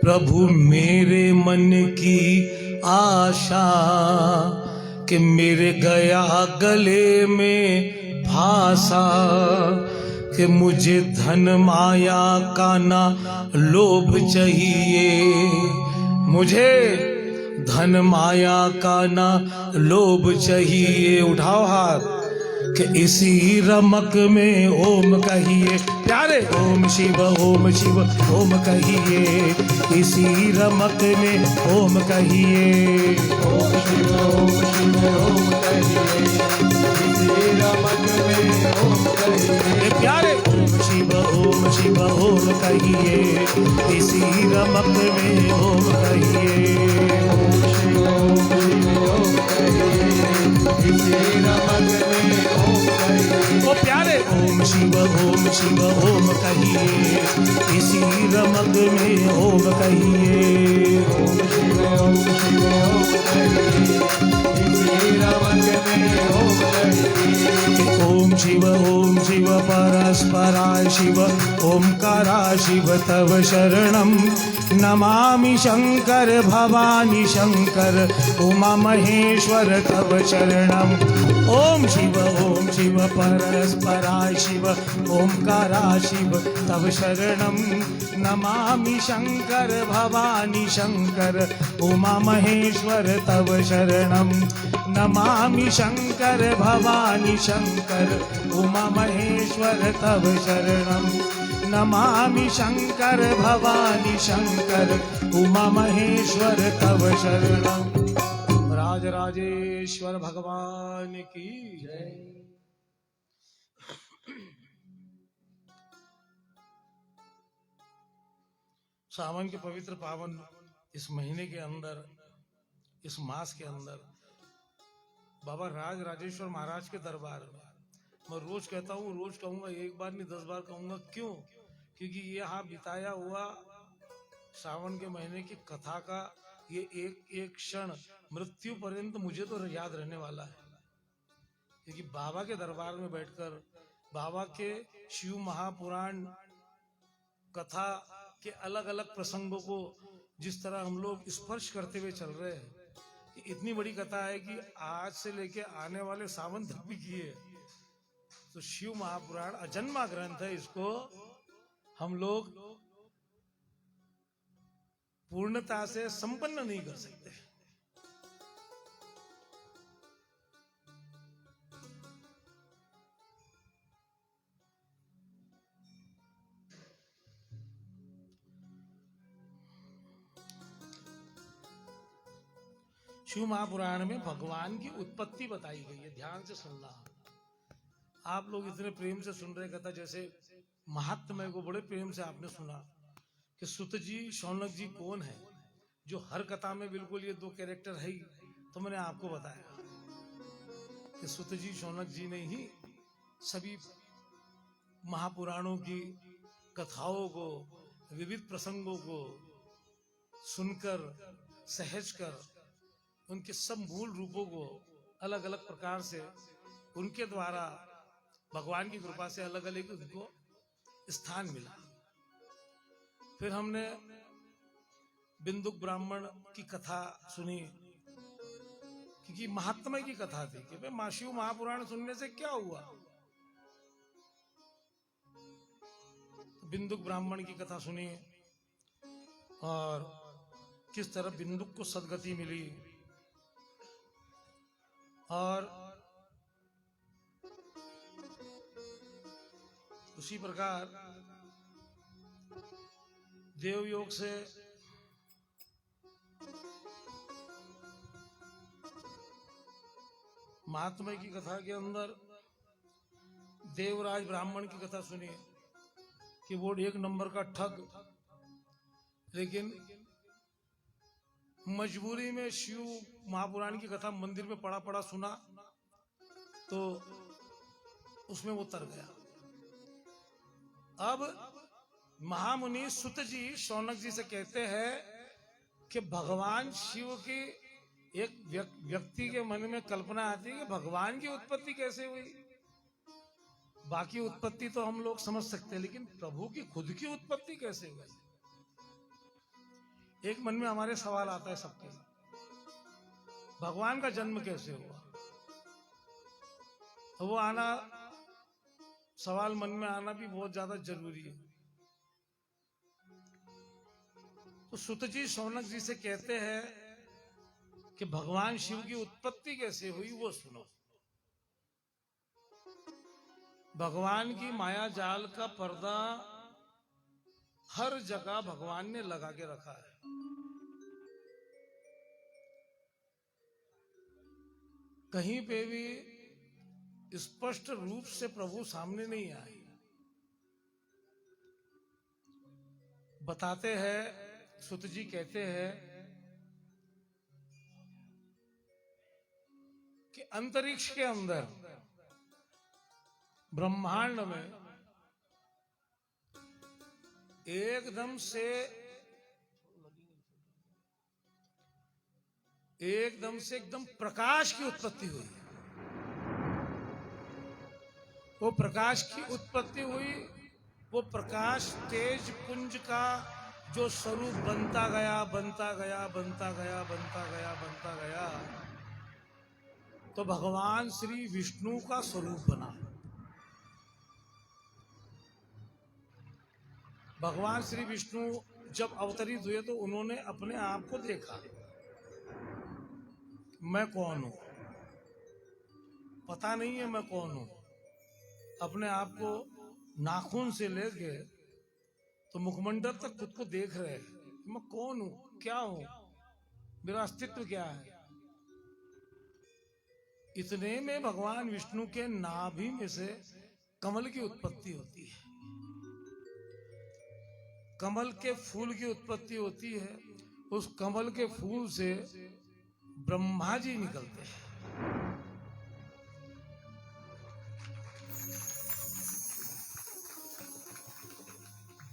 प्रभु मेरे मन की आशा, कि मेरे गया गले में भाषा, कि मुझे धन माया का ना लोभ चाहिए, मुझे धन माया का ना लोभ चाहिए। उठाओ हाथ कि इसी रमक में ओम कहिए प्यारे, ओम शिव ओम शिव ओम कहिए, इसी रमक में ओम कहिए, ओम शिव ओम कहिए, इसी रमक में ओम कहिए। प्यारे ओम शिव ओम कहिए, इसी रमक में ओम कहिए, ओम शिव ओम कहिए, इसी रमक में ओम कहिए। ओ प्यारे ओम शिव ओम कहिए, इसी रमक में ओम कहिए, ओम शिव ओम कहिए, इसी रमक में ओम कहिए। ओम शिव परस्पराय शिव ओमकारा शिव तव शरणम नमामि शंकर भवानी शंकर उमा महेश्वर तव शरणम। ओम शिव परस्पराय शिव ओमकारा शिव तव शरणम नमामि शंकर भवानी शंकर उमा महेश्वर तव शरणम। नमामि शंकर भवानी शंकर उमा महेश्वर तव शरणम। नमामि शंकर भवानी शंकर उमा महेश्वर तव शरणम। राजराजेश्वर भगवान की जय। सावन के पवित्र पावन इस महीने के अंदर, इस मास के अंदर बाबा राज राजेश्वर महाराज के दरबार में मैं रोज कहता हूँ, रोज कहूंगा, एक बार नहीं 10 बार कहूंगा। क्यों? क्योंकि ये यहाँ बिताया हुआ सावन के महीने की कथा का ये एक एक क्षण मृत्यु पर्यंत मुझे तो याद रहने वाला है। क्योंकि बाबा के दरबार में बैठकर बाबा के शिव महापुराण कथा के अलग अलग प्रसंगों को जिस तरह हम लोग स्पर्श करते हुए चल रहे हैं, कि इतनी बड़ी कथा है कि आज से लेके आने वाले सावन तक भी की है। तो शिव महापुराण अजन्मा ग्रंथ है, इसको हम लोग पूर्णता से संपन्न नहीं कर सकते। शिव महापुराण में भगवान की उत्पत्ति बताई गई है, ध्यान से सुनना। आप लोग इतने प्रेम से सुन रहे कथा, जैसे महात्म्य को बड़े प्रेम से आपने सुना कि सुत जी शौनक जी कौन है, जो हर कथा में बिल्कुल ये दो कैरेक्टर है ही, तो मैंने आपको बताया कि सुत जी शौनक जी ने ही सभी महापुराणों की कथाओं को, विविध प्रसंगों को सुनकर, सहज कर, उनके सब मूल रूपों को अलग अलग प्रकार से उनके द्वारा भगवान की कृपा से अलग अलग उनको स्थान मिला। फिर हमने बिंदुक ब्राह्मण की कथा सुनी, क्योंकि महात्मा की कथा थी कि भाई माशिव महापुराण सुनने से क्या हुआ। बिंदुक ब्राह्मण की कथा सुनी और किस तरह बिंदुक को सदगति मिली, और उसी प्रकार देवयोग से महात्मा की कथा के अंदर देवराज ब्राह्मण की कथा सुनी कि वो एक नंबर का ठग, लेकिन मजबूरी में शिव महापुराण की कथा मंदिर में पड़ा पड़ा सुना तो उसमें वो तर गया। अब महामुनि सुत जी शौनक जी से कहते हैं कि भगवान शिव की एक व्यक्ति के मन में कल्पना आती है कि भगवान की उत्पत्ति कैसे हुई। बाकी उत्पत्ति तो हम लोग समझ सकते हैं, लेकिन प्रभु की खुद की उत्पत्ति कैसे हुई। एक मन में हमारे सवाल आता है सबके, भगवान का जन्म कैसे हुआ। तो वो आना, सवाल मन में आना भी बहुत ज्यादा जरूरी है। तो सुत जी शौनक जी से कहते हैं कि भगवान शिव की उत्पत्ति कैसे हुई वो सुनो। भगवान की माया जाल का पर्दा हर जगह भगवान ने लगा के रखा है। कहीं पे भी स्पष्ट रूप से प्रभु सामने नहीं आए। बताते हैं, सुत जी कहते हैं कि अंतरिक्ष के अंदर ब्रह्मांड में एकदम से एकदम प्रकाश की उत्पत्ति हुई। वो प्रकाश की उत्पत्ति हुई, वो प्रकाश तेज पुंज का जो स्वरूप बनता गया, तो भगवान श्री विष्णु का स्वरूप बना। भगवान श्री विष्णु जब अवतरित हुए तो उन्होंने अपने आप को देखा, मैं कौन हूं, पता नहीं है मैं कौन हूं। अपने आप को नाखून से लेके तो मुखमंडल तक खुद को देख रहे हैं, मैं कौन हूं, क्या हूं, मेरा अस्तित्व क्या है। इतने में भगवान विष्णु के नाभि में से कमल की उत्पत्ति होती है, कमल के फूल की उत्पत्ति होती है। उस कमल के फूल से ब्रह्मा जी निकलते हैं।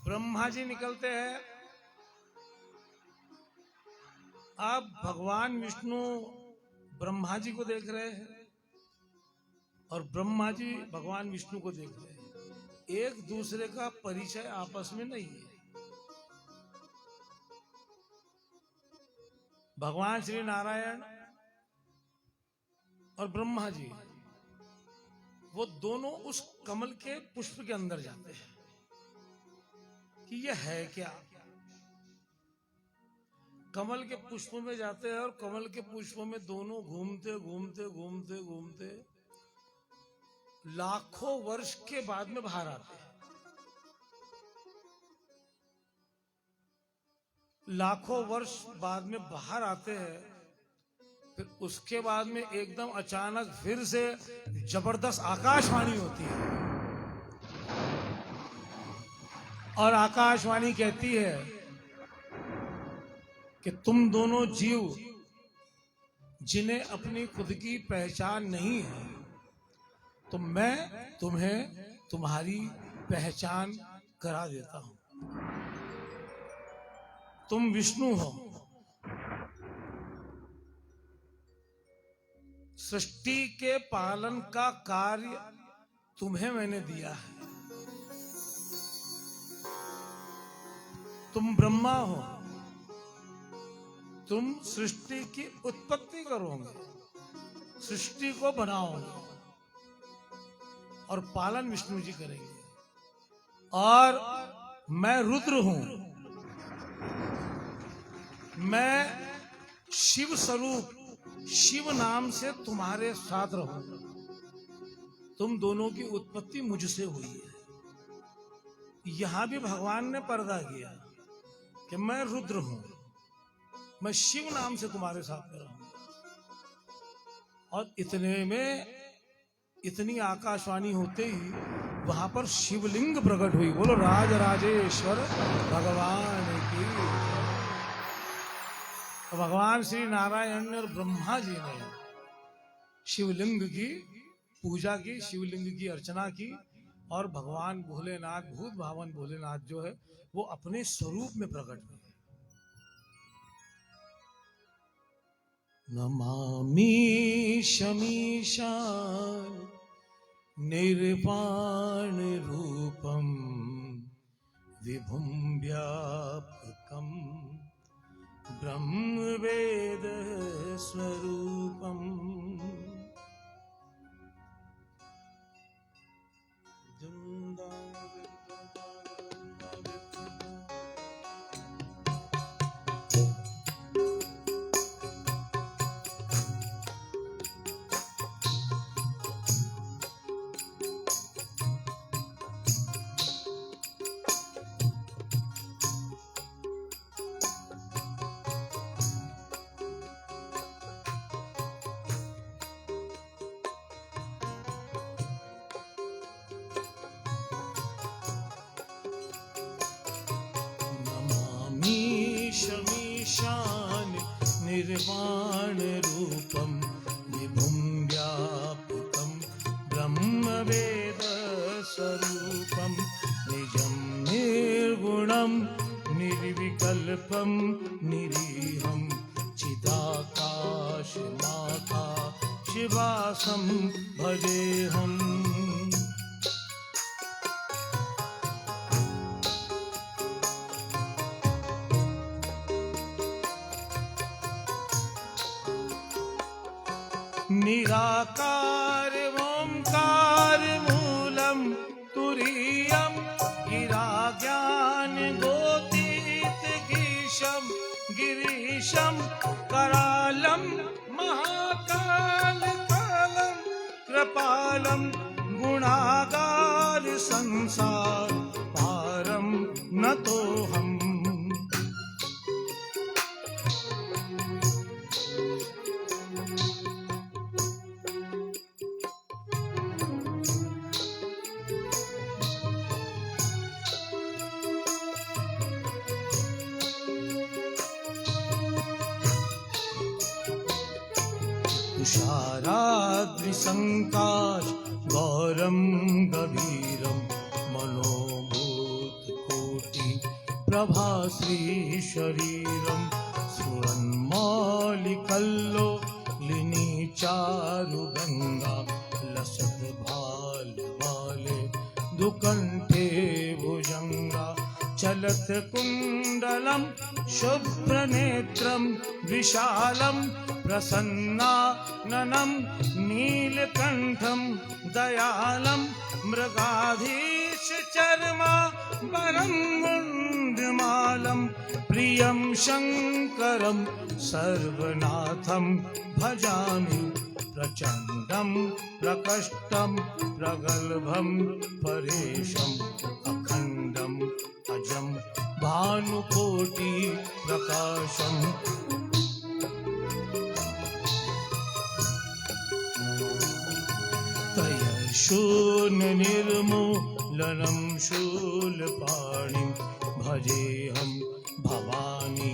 ब्रह्मा जी निकलते हैं। अब भगवान विष्णु ब्रह्मा जी को देख रहे हैं और ब्रह्मा जी भगवान विष्णु को देख रहे हैं। एक दूसरे का परिचय आपस में नहीं है। भगवान श्री नारायण और ब्रह्मा जी वो दोनों उस कमल के पुष्प के अंदर जाते हैं कि यह है क्या। कमल के पुष्प में जाते हैं और कमल के पुष्पों में दोनों घूमते घूमते घूमते घूमते लाखों वर्ष के बाद में बाहर आते हैं। लाखों वर्ष बाद में बाहर आते हैं। फिर उसके बाद में एकदम अचानक फिर से जबरदस्त आकाशवाणी होती है और आकाशवाणी कहती है कि तुम दोनों जीव जिन्हें अपनी खुद की पहचान नहीं है, तो मैं तुम्हें तुम्हारी पहचान करा देता हूं। तुम विष्णु हो, सृष्टि के पालन का कार्य तुम्हें मैंने दिया है। तुम ब्रह्मा हो, तुम सृष्टि की उत्पत्ति करोगे, सृष्टि को बनाओगे और पालन विष्णु जी करेंगे। और मैं रुद्र हूं, मैं शिव स्वरूप, शिव नाम से तुम्हारे साथ रहूंगा। तुम दोनों की उत्पत्ति मुझसे हुई है। यहां भी भगवान ने पर्दा किया कि मैं रुद्र हूं, मैं शिव नाम से तुम्हारे साथ में रहूंगा। और इतने में इतनी आकाशवाणी होते ही वहां पर शिवलिंग प्रकट हुई। बोलो राज राजेश्वर भगवान की। तो भगवान श्री नारायण और ब्रह्मा जी ने शिवलिंग की पूजा की, शिवलिंग की अर्चना की, और भगवान भोलेनाथ, भूत भावन भोलेनाथ जो है वो अपने स्वरूप में प्रकट हुए। नमामि शमीशान निर्वाण रूपम विभुं व्यापकम ब्रह्म वेद स्वरूपम। शमीशान निर्वाण रूपम विभुं व्यापकम ब्रह्म वेद स्वरूपम निजं निर्गुणं निर्विकल्पं निरीहं चिदाकाशमाकाशवासं भजेऽहम्। निराकार ओंकार मूलम तुरीयम गिरा ज्ञान गोतीत गीशम गिरीशम करालम महाकाल कालम कृपालम गुणागार संसार पारम न तो हम। तुषाराद्रिसङ्काश गौरं गभीरं मनोभूतकोटि प्रभाश्री शरीरं स्फुरन्मौलिकल्लोलिनी चारुगङ्गा लसत् भाल भाले दुकण्ठे भुजङ्गा चलत कुण्डलं शुभ्रनेत्रं विशालं प्रसन्नाननं नीलकण्ठं दयालं मृगाधीश चर्मा वरं मुण्डमालं प्रियं शङ्करं सर्वनाथं भजामि प्रचण्डं प्रकष्टं प्रगल्भं परेशम् अखण्डम् अजं भानुकोटि प्रकाशम्। शून्य निर्मूलनं शूलपाणिं भजेऽहं भवानी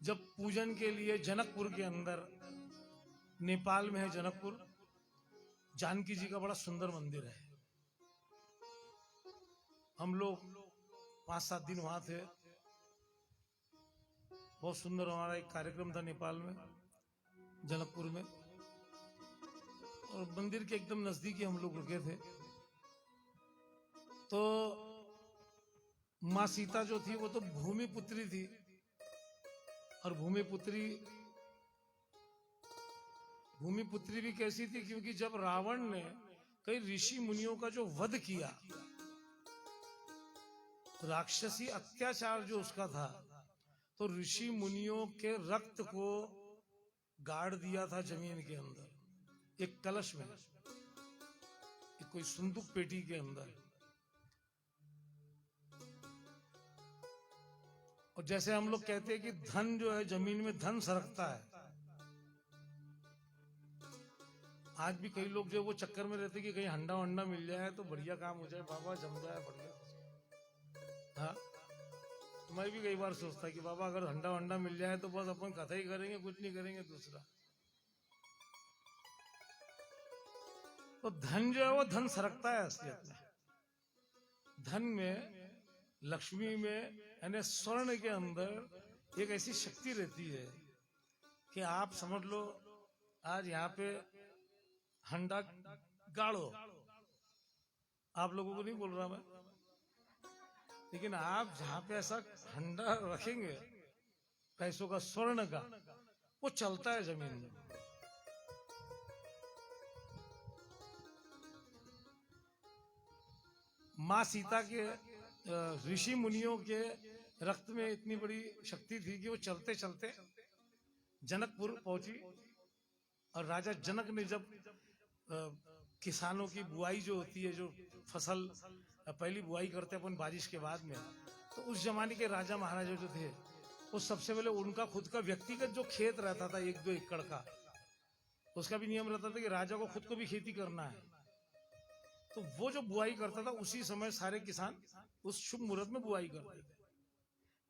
जब पूजन के लिए जनकपुर के अंदर, नेपाल में है जनकपुर, जानकी जी का बड़ा सुंदर मंदिर है। हम लोग 5-7 दिन वहां थे। बहुत सुंदर हमारा एक कार्यक्रम था नेपाल में, जनकपुर में, और मंदिर के एकदम नजदीक ही हम लोग रुके थे। तो माँ सीता जो थी वो तो भूमि पुत्री थी, और भूमि पुत्री भी कैसी थी, क्योंकि जब रावण ने कई ऋषि मुनियों का जो वध किया, राक्षसी अत्याचार जो उसका था, तो ऋषि मुनियों के रक्त को गाड़ दिया था जमीन के अंदर, एक कलश में, एक कोई संदूक पेटी के अंदर। और जैसे हम लोग कहते हैं कि धन जो है जमीन में धन सरकता है, आज भी कई लोग जो वो चक्कर में रहते कि कहीं हंडा वंडा मिल जाए तो बढ़िया काम हो जाए, बाबा जम जाए बढ़िया। हाँ, तो मैं भी कई बार सोचता कि बाबा अगर हंडा वंडा मिल जाए तो बस अपन कथा ही करेंगे, कुछ नहीं करेंगे दूसरा। तो धन जो है वो धन सरकता है असलियत में। धन में, लक्ष्मी में, यानी स्वर्ण के अंदर एक ऐसी शक्ति रहती है कि आप समझ लो आज यहाँ पे हंडा गाड़ो, आप लोगों को नहीं बोल रहा मैं, लेकिन आप जहां पे ऐसा हंडा रखेंगे पैसों का, स्वर्ण का, वो चलता है जमीन में। माँ सीता के ऋषि मुनियों के रक्त में इतनी बड़ी शक्ति थी कि वो चलते चलते जनकपुर पहुंची। और राजा जनक ने जब किसानों की बुआई जो होती है, जो फसल पहली बुआई करते अपन बारिश के बाद में, तो उस जमाने के राजा महाराजा जो थे वो सबसे पहले उनका खुद का व्यक्तिगत जो खेत रहता था 1-2 एकड़ का, उसका भी नियम रहता था कि राजा को खुद को भी खेती करना है। तो वो जो बुआई करता था उसी समय सारे किसान उस शुभ मुहूर्त में बुआई करते थे,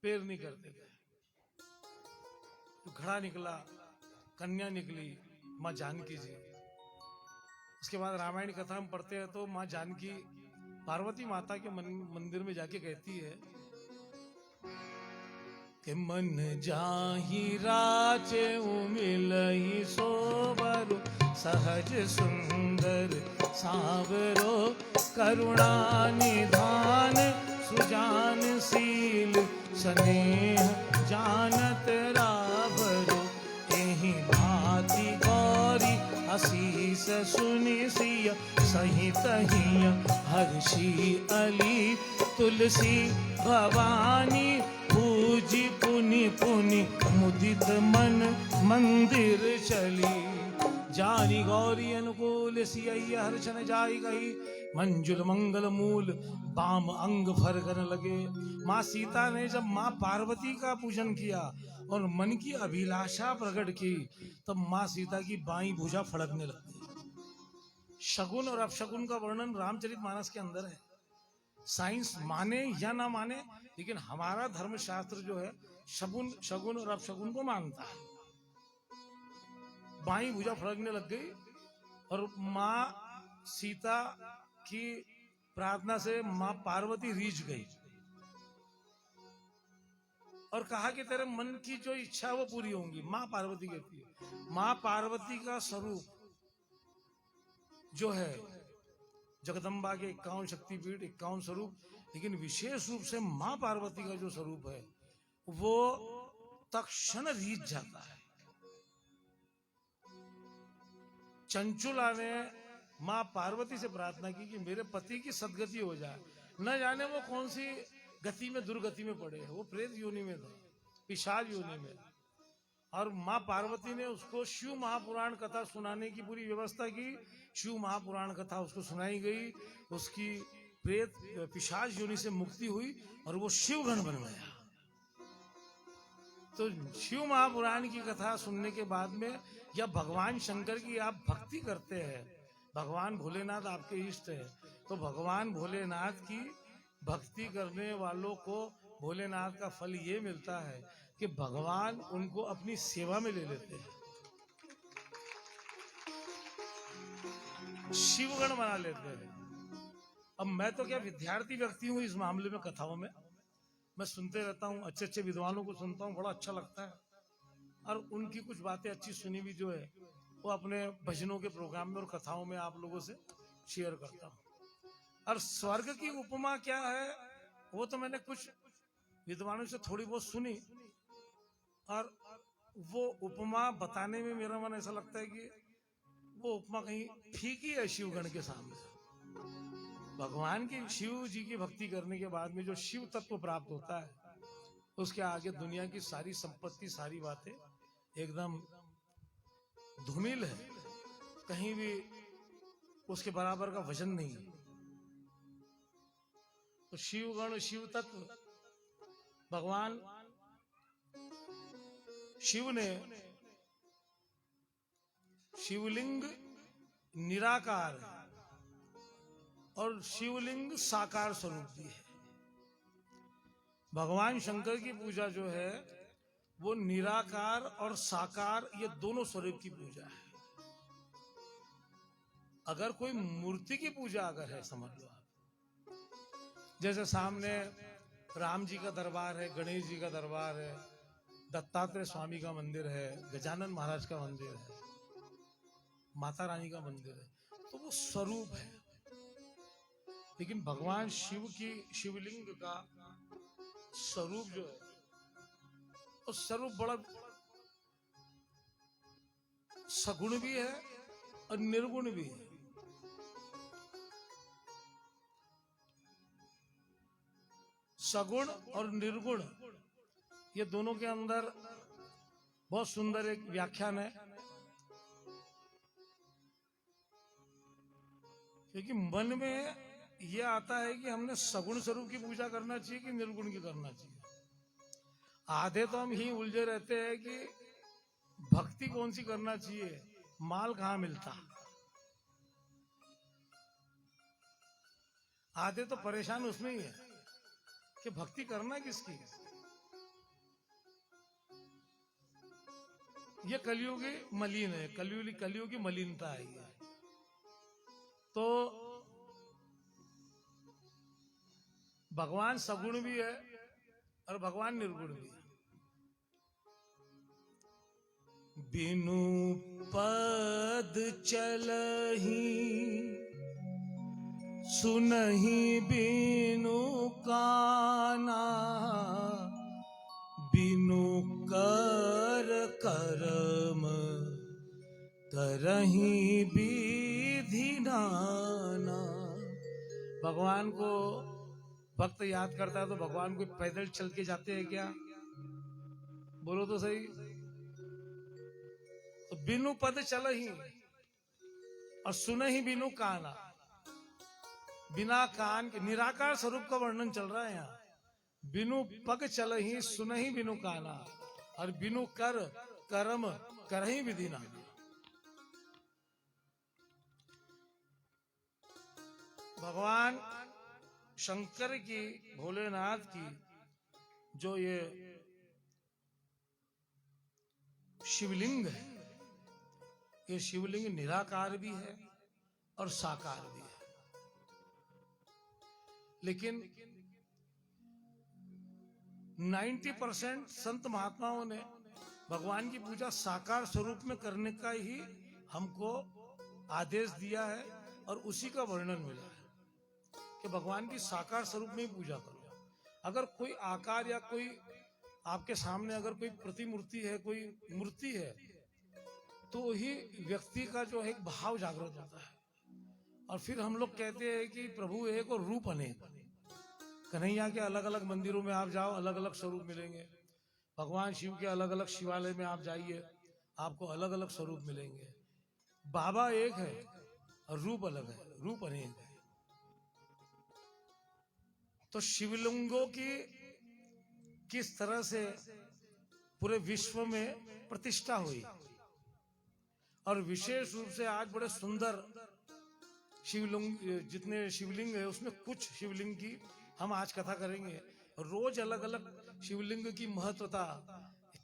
पेड़ नहीं करते थे। तो घड़ा निकला, कन्या निकली माँ जानकी जी। उसके बाद रामायण कथा हम पढ़ते हैं तो माँ जानकी पार्वती माता के मंदिर में जाके कहती है कि मन जाहि राचे मिलहि सोबरु, सहज सुंदर सांवरो, करुणा निधान सुजान शील, स्नेह जानत रावरो, एहि भांति गौरी आशीष सुनि सिय, सहित हिय हर्षि अली, तुलसी भवानी पूजी पुनि पुनि, मुदित मन मंदिर चली, जानी गौरी अनुकूल सिय हर्षण जाई गई, मंजुल मंगल मूल बाम अंग फरकन लगे। माँ सीता ने जब माँ पार्वती का पूजन किया और मन की अभिलाषा प्रकट की, तब माँ सीता की बाईं भुजा फड़कने लग गई। शगुन और अपशगुन का वर्णन रामचरितमानस के अंदर है। साइंस माने या ना माने, लेकिन हमारा धर्मशास्त्र जो है शगुन और अपशगुन को मानता है। बाईं भुजा फड़कने लग गई और माँ सीता की प्रार्थना से माँ पार्वती रीझ गई और कहा कि तेरे मन की जो इच्छा वो पूरी होंगी। माँ पार्वती कहती है। माँ पार्वती का स्वरूप जो है जगदम्बा के 51 शक्तिपीठ, 51 स्वरूप, लेकिन विशेष रूप से माँ पार्वती का जो स्वरूप है वो तत्क्षण रीझ जाता है। चंचुला ने माँ पार्वती से प्रार्थना की कि मेरे पति की सदगति हो जाए। न जाने वो कौन सी गति में, दुर्गति में पड़े, वो प्रेत योनि में था, पिशाच योनि में। और माँ पार्वती ने उसको शिव महापुराण कथा सुनाने की पूरी व्यवस्था की। शिव महापुराण कथा उसको सुनाई गई, उसकी प्रेत पिशाच योनि से मुक्ति हुई और वो शिवगण बन गया। तो शिव महापुराण की कथा सुनने के बाद में, या भगवान शंकर की आप भक्ति करते हैं, भगवान भोलेनाथ आपके इष्ट है, तो भगवान भोलेनाथ की भक्ति करने वालों को भोलेनाथ का फल ये मिलता है कि भगवान उनको अपनी सेवा में ले लेते हैं, शिवगण बना लेते हैं। अब मैं तो क्या विद्यार्थी व्यक्ति हूँ इस मामले में, कथाओं में मैं सुनते रहता हूँ, अच्छे अच्छे विद्वानों को सुनता हूँ, बड़ा अच्छा लगता है। और उनकी कुछ बातें अच्छी सुनी हुई जो है वो अपने भजनों के प्रोग्राम में और कथाओं में आप लोगों से शेयर करता हूँ। और स्वर्ग की उपमा क्या है वो तो मैंने कुछ विद्वानों से थोड़ी बहुत सुनी, और वो उपमा बताने में मेरा मन ऐसा लगता है कि वो उपमा कहीं फीकी है शिवगण के सामने। भगवान की, शिव जी की भक्ति करने के बाद में जो शिव तत्व प्राप्त होता है, उसके आगे दुनिया की सारी संपत्ति, सारी बातें एकदम धूमिल है, कहीं भी उसके बराबर का वजन नहीं है। तो शिवगण, शिव तत्व, भगवान शिव ने शिवलिंग निराकार और शिवलिंग साकार स्वरूप भी है। भगवान शंकर की पूजा जो है वो निराकार और साकार, ये दोनों स्वरूप की पूजा है। अगर कोई मूर्ति की पूजा अगर है, समझ लो आप, जैसे सामने राम जी का दरबार है, गणेश जी का दरबार है, दत्तात्रेय स्वामी का मंदिर है, गजानन महाराज का मंदिर है, माता रानी का मंदिर है, तो वो स्वरूप है। लेकिन भगवान शिव की, शिवलिंग का स्वरूप जो है, वो स्वरूप बड़ा सगुण भी है और निर्गुण भी है। सगुण और निर्गुण, ये दोनों के अंदर बहुत सुंदर एक व्याख्यान है। क्योंकि मन में यह आता है कि हमने सगुण स्वरूप की पूजा करना चाहिए कि निर्गुण की करना चाहिए। आधे तो हम ही उलझे रहते हैं कि भक्ति कौन सी करना चाहिए, माल कहां मिलता। आधे तो परेशान उसमें ही है कि भक्ति करना किसकी। ये कलियुगी मलिन है, कलियुगी मलिनता है ये। तो भगवान सगुण भी है और भगवान निर्गुण भी है। बिनु पद चलहि सुनहि बिनु काना, बिनु कर करम करहि विधि नाना। भगवान को भक्त याद करता है तो भगवान को पैदल चल के जाते हैं क्या? बोलो तो सही। तो बिनु पद चलहि और सुनहि बिनु काना, बिना कान के निराकार स्वरूप का वर्णन चल रहा है यहाँ। बिनु पग चलहि सुनहि बिनु काना और बिनु कर करम करहि विधि नाना। भगवान शंकर की, भोलेनाथ की जो ये शिवलिंग है, ये शिवलिंग निराकार भी है और साकार भी है। लेकिन 90% संत महात्माओं ने भगवान की पूजा साकार स्वरूप में करने का ही हमको आदेश दिया है और उसी का वर्णन मिला है कि भगवान की साकार स्वरूप में ही पूजा करो। अगर कोई आकार या कोई आपके सामने अगर कोई प्रतिमूर्ति है, कोई मूर्ति है, तो ही व्यक्ति का जो है एक भाव जागृत होता है। और फिर हम लोग कहते हैं कि प्रभु एक और रूप अनेक। कन्हैया के अलग अलग मंदिरों में आप जाओ, अलग अलग स्वरूप मिलेंगे। भगवान शिव के अलग अलग शिवालय में आप जाइए, आपको अलग अलग स्वरूप मिलेंगे। बाबा एक है और रूप अलग है, रूप अनेक है। तो शिवलिंगों की किस तरह से पूरे विश्व में प्रतिष्ठा हुई, और विशेष रूप से आज बड़े सुंदर शिवलिंग, जितने शिवलिंग है उसमें कुछ शिवलिंग की हम आज कथा करेंगे। रोज अलग अलग शिवलिंग की महत्वता,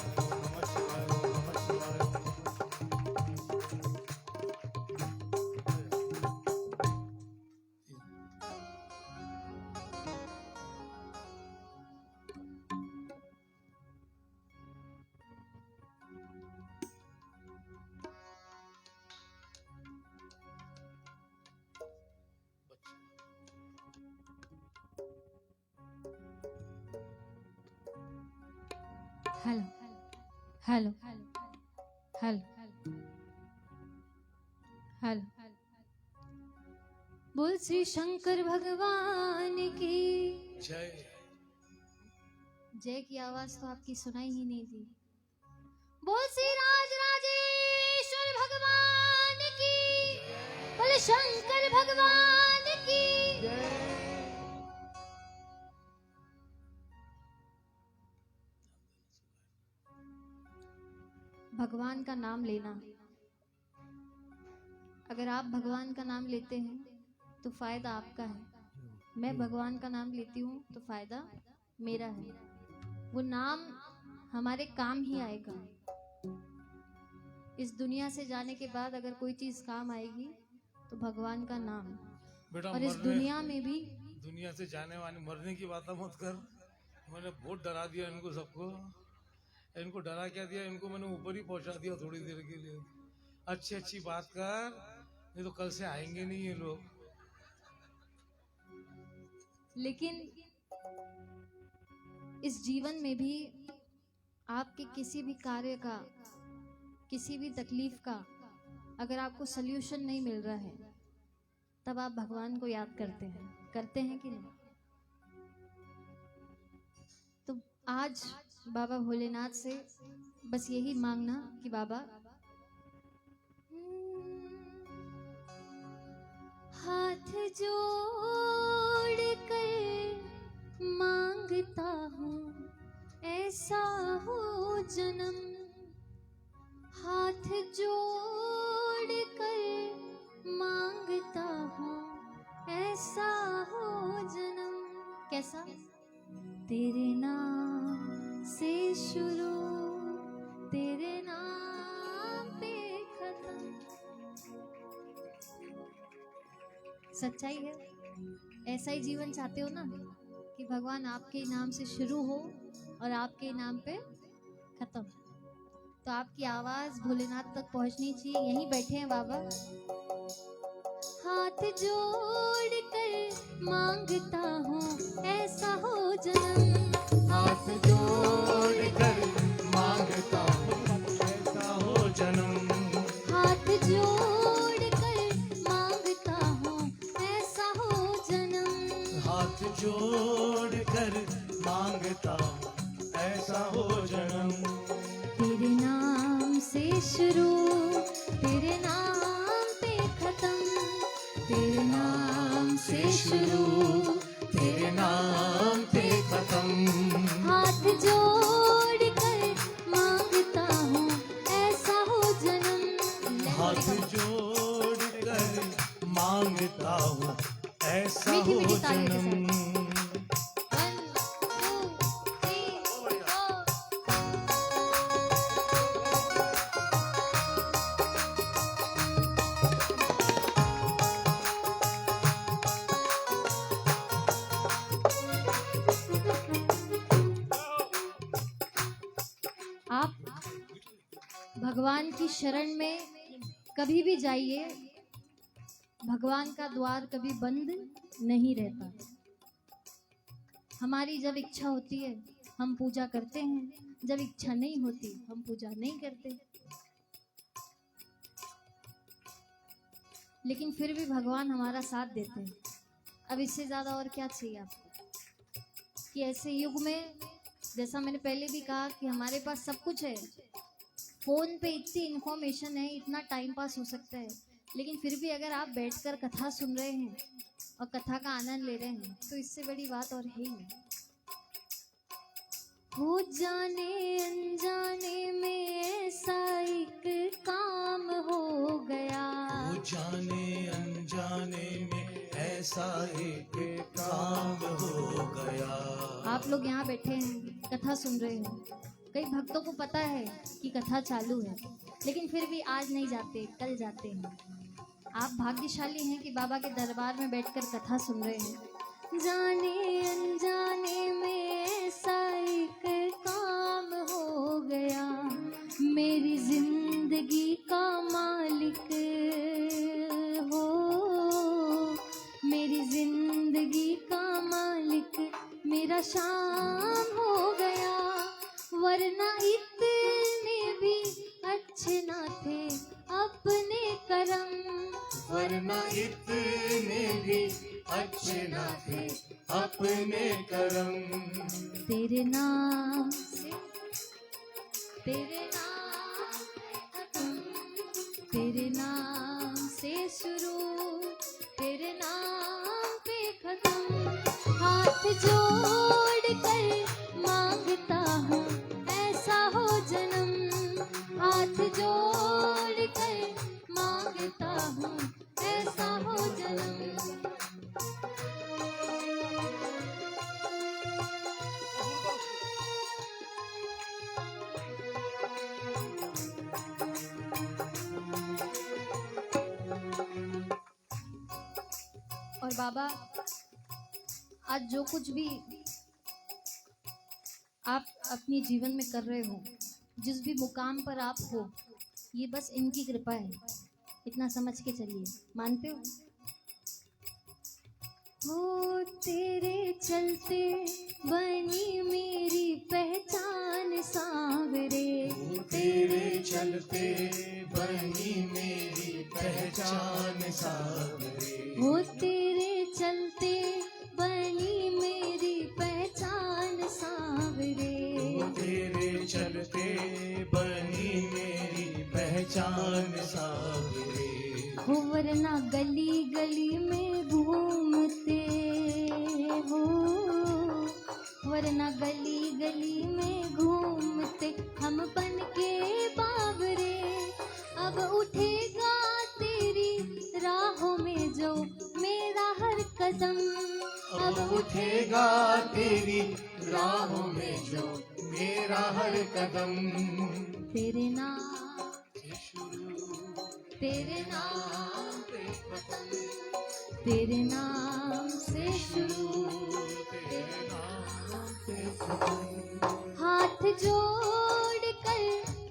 नमः शिवाय, ओम नमः शिवाय। हेलो हेलो हेलो हेलो बोल श्री शंकर भगवान की जय। जय की आवाज तो आपकी सुनाई ही नहीं दी। बोल श्री राज राजेश्वर भगवान की, बोल शंकर भगवान की। भगवान का नाम लेना, अगर आप भगवान का नाम लेते हैं तो फायदा आपका है, मैं भगवान का नाम लेती हूँ तो फायदा मेरा है। वो नाम हमारे काम ही आएगा। इस दुनिया से जाने के बाद अगर कोई चीज काम आएगी तो भगवान का नाम। बेटा और इस दुनिया में भी दुनिया से जाने वाले मरने की बात मत कर। मैंने बहुत डरा दिया इनको सबको। इनको डरा क्या दिया, इनको मैंने ऊपर ही पहुंचा दिया थोड़ी देर के लिए। अच्छी अच्छी बात कर, नहीं तो कल से आएंगे नहीं ये लोग। लेकिन इस जीवन में भी आपके किसी भी कार्य का, किसी भी तकलीफ का अगर आपको सल्यूशन नहीं मिल रहा है तब आप भगवान को याद करते हैं कि नहीं? तो आज बाबा भोलेनाथ से बस यही मांगना कि बाबा हाथ जोड़ कर मांगता हूँ ऐसा हो जन्म, हाथ जोड़ कर मांगता हूँ ऐसा हो जन्म। कैसा? तेरे नाम से शुरू, तेरे नाम पे खत्म। सच्चाई है। ऐसा ही जीवन चाहते हो ना कि भगवान आपके नाम से शुरू हो और आपके नाम पे खत्म। तो आपकी आवाज भोलेनाथ तक पहुंचनी चाहिए। यहीं बैठे हैं बाबा। हाथ जोड़ कर मांगता हूँ ऐसा हो जन्म। हाथ जोड़ कर मांगता हूँ ऐसा हो जन्म। हाथ जोड़ कर मांगता हूँ ऐसा हो जन्म। हाथ जोड़ कर मांगता हूँ ऐसा हो जन्म। तेरे नाम से शुरू तेरे नाम पे खत्म। तेरे नाम से शुरू तेरे नाम पे खत्म। हाथ जोड़ कर मांगता हूँ ऐसा हो जन्म। हाथ जोड़ कर मांगता हूँ ऐसा मीठी हो मीठी तालियों के जन्म। One, two, three, four. आप भगवान की शरण में कभी भी जाइए, भगवान का द्वार कभी बंद नहीं रहता। हमारी जब इच्छा होती है हम पूजा करते हैं, जब इच्छा नहीं होती हम पूजा नहीं करते। लेकिन फिर भी भगवान हमारा साथ देते हैं। अब इससे ज्यादा और क्या चाहिए आपको? कि ऐसे युग में, जैसा मैंने पहले भी कहा कि हमारे पास सब कुछ है, फोन पे इतनी इंफॉर्मेशन है, इतना टाइम पास हो सकता है, लेकिन फिर भी अगर आप बैठकर कथा सुन रहे हैं और कथा का आनंद ले रहे हैं तो इससे बड़ी बात और है ही नहीं। हो जाने अनजाने में ऐसा एक काम हो गया। हो जाने अनजाने में ऐसा एक काम हो गया। आप लोग यहाँ बैठे हैं, कथा सुन रहे हो, कई भक्तों को पता है कि कथा चालू है, लेकिन फिर भी आज नहीं जाते, कल जाते हैं। आप भाग्यशाली हैं कि बाबा के दरबार में बैठकर कथा सुन रहे हैं। जाने अनजाने में ऐसा एक काम हो गया, मेरी जिंदगी का मालिक हो, मेरी जिंदगी का मालिक मेरा शाम हो गया। वरना इतने भी अच्छे ना थे अपने करम। वरना इतने भी अच्छे ना थे अपने करम। तेरे नाम से तेरे नाम पे खत्म, तेरे नाम से शुरू तेरे नाम पे खत्म। हाथ जोड़ कर मांगता हूँ ऐसा हो जन्म। हाथ जोड़ कर मांगता हूँ ऐसा हो जन्म। और बाबा, आज जो कुछ भी आप अपने जीवन में कर रहे हो, जिस भी मुकाम पर आप हो, ये बस इनकी कृपा है, इतना समझ के चलिए। मानते हो? हो तेरे चलते बनी मेरी पहचान सांवरे। तेरे चलते बनी मेरी पहचान सांवरे। हो तेरे चलते बनी मेरी पहचान सांवरे। तेरे चलते बनी मेरी पहचान सांवरे। हो वरना गली गली में घूमते हो, वरना गली गली में घूमते हम बन के बाबरे। अब उठेगा तेरी राहों में जो मेरा हर कदम। अब उठेगा तेरी राहों में जो मेरा हर कदम। तेरे नाम तेरे नाम पे खत्म, तेरे नाम से शुरू तेरे नाम पे खत्म। हाथ जोड़ कर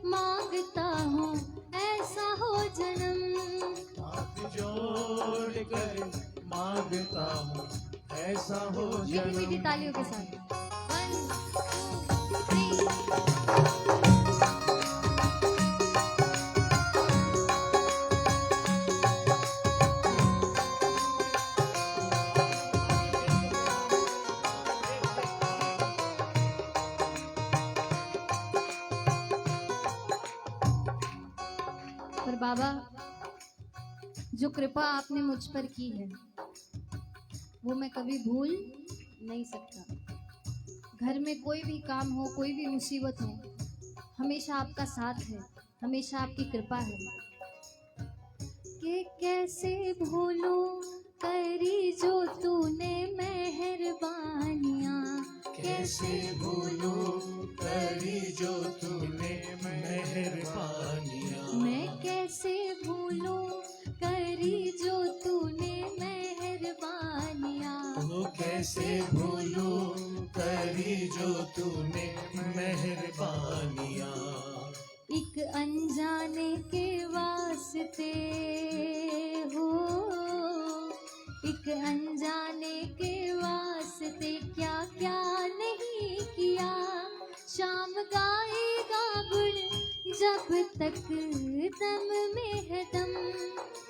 मांगता हूँ ऐसा हो जन्म। हाथ जोड़ ऐसा हो मीठी मीठी जन्म। तालियों के साथ 1 2 3 पर बाबा, जो कृपा आपने मुझ पर की है वो मैं कभी भूल नहीं सकता। घर में कोई भी काम हो, कोई भी मुसीबत हो, हमेशा आपका साथ है, हमेशा आपकी कृपा है। कि कैसे भूलूं करी जो तूने मेहरबानियां, कैसे भूलूं करी जो तूने मेहरबानियां। मैं कैसे भूलूं करी जो तूने मेहरबानियां। वो कैसे भूलूं करी जो तूने मेहरबानियां। एक अनजाने के वास्ते हो, एक अनजाने के वास्ते क्या क्या नहीं किया। शाम गाएगा गुण जब तक दम में है दम,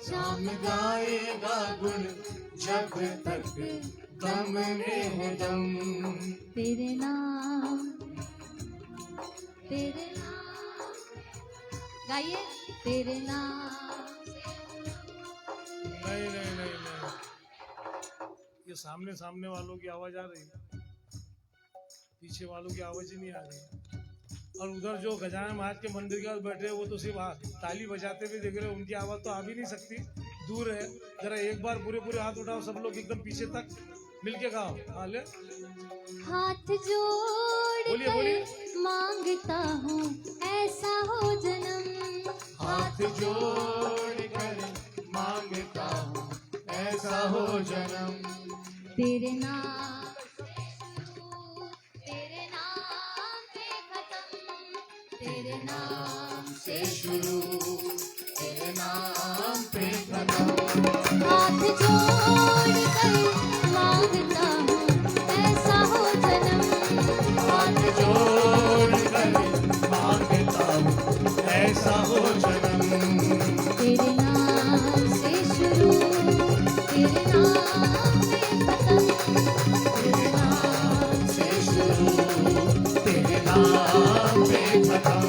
शाम गाएगा गुण जब तक दम में है दम। तेरे नाम गाइए, तेरे नाम। नहीं, ये सामने सामने वालों की आवाज आ रही है, पीछे वालों की आवाज ही नहीं आ रही। और उधर जो गजानन महाराज के मंदिर के पास बैठे हैं वो तो सिर्फ ताली बजाते हुए देख रहे हैं, उनकी आवाज तो आ भी नहीं सकती, दूर है। जरा एक बार पूरे पूरे हाथ उठाओ सब लोग, एकदम पीछे तक मिलके गाओ। हाल हाथ जोड़ बोलिए, कर बोलिए। मांगता हूँ ऐसा हो जन्म। हाथ जोड़ कर मांगता हूँ ऐसा हो जन्म। तेरे नाम पे खत्म, तेरे नाम से शुरू तेरे नाम पे खत्म। हाथ जोड़ कर मांगता हूँ ऐसा हो जन्म। हाथ जोड़ कर मांगता हूँ ऐसा हो जन्म। तेरे नाम से शुरू, तेरे नाम पे खत्म, तेरे नाम से शुरू तेरे नाम पे खत्म।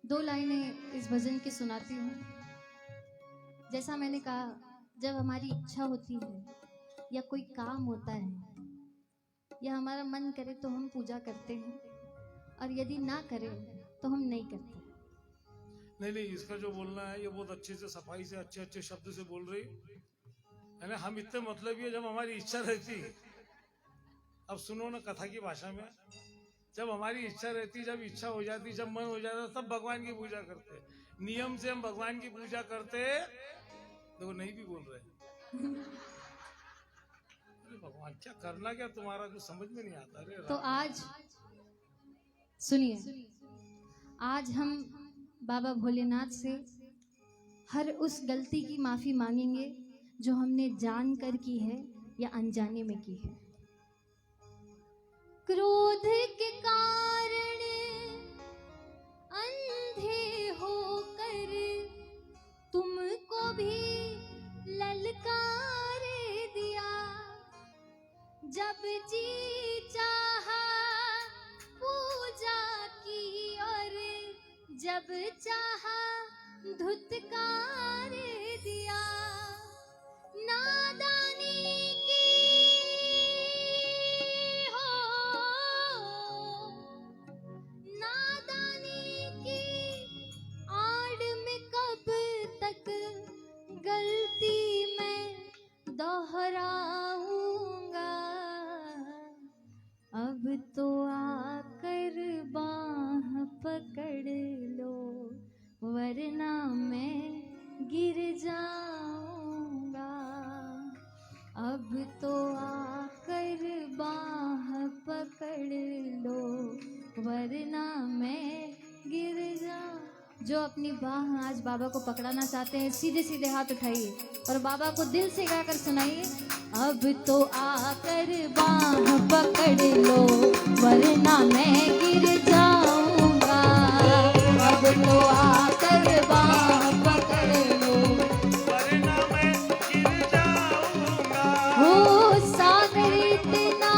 दो लाइनें इस भजन की सुनाती हूँ। जैसा मैंने कहा, जब हमारी इच्छा होती है या कोई काम होता है या हमारा मन करे तो हम पूजा करते हैं, और यदि ना करे तो हम नहीं करते। नहीं, इसका जो बोलना है ये बहुत अच्छे से, सफाई से, अच्छे अच्छे शब्द से बोल रही है ना। हम इतने मतलब ये जब हमारी इच्छा रहती, अब सुनो ना कथा की भाषा में, जब हमारी इच्छा रहती, जब इच्छा हो जाती, जब मन हो जाता, तब भगवान की पूजा करते। नियम से हम भगवान की पूजा करते, देखो नहीं भी बोल रहे। अरे भगवान क्या करना, क्या तुम्हारा कुछ समझ में नहीं आता। अरे तो आज सुनिए, आज हम बाबा भोलेनाथ से हर उस गलती की माफी मांगेंगे जो हमने जानकर की है या अनजाने में की है। क्रोध के कारण अंधे होकर तुमको भी ललकार दिया। जब जी चाहा पूजा की और जब चाहा धुतकार दिया। नादानी की हो, नादानी की आड़ में कब तक गलती मैं दोहराऊंगा। अब तो आकर बाह पकड़ लो वरना मैं गिर जाऊंगा। अब तो आकर बाह पकड़ लो वरना मैं गिर जा। जो अपनी बाह आज बाबा को पकड़ाना चाहते हैं, सीधे सीधे हाथ उठाइए और बाबा को दिल से गाकर सुनाइए। अब तो आकर बाह पकड़ लो वरना मैं गिर जाऊंगा। अब तो आकर बाह पकड़ लो वरना मैं गिर जाऊंगा। हो सागर इतना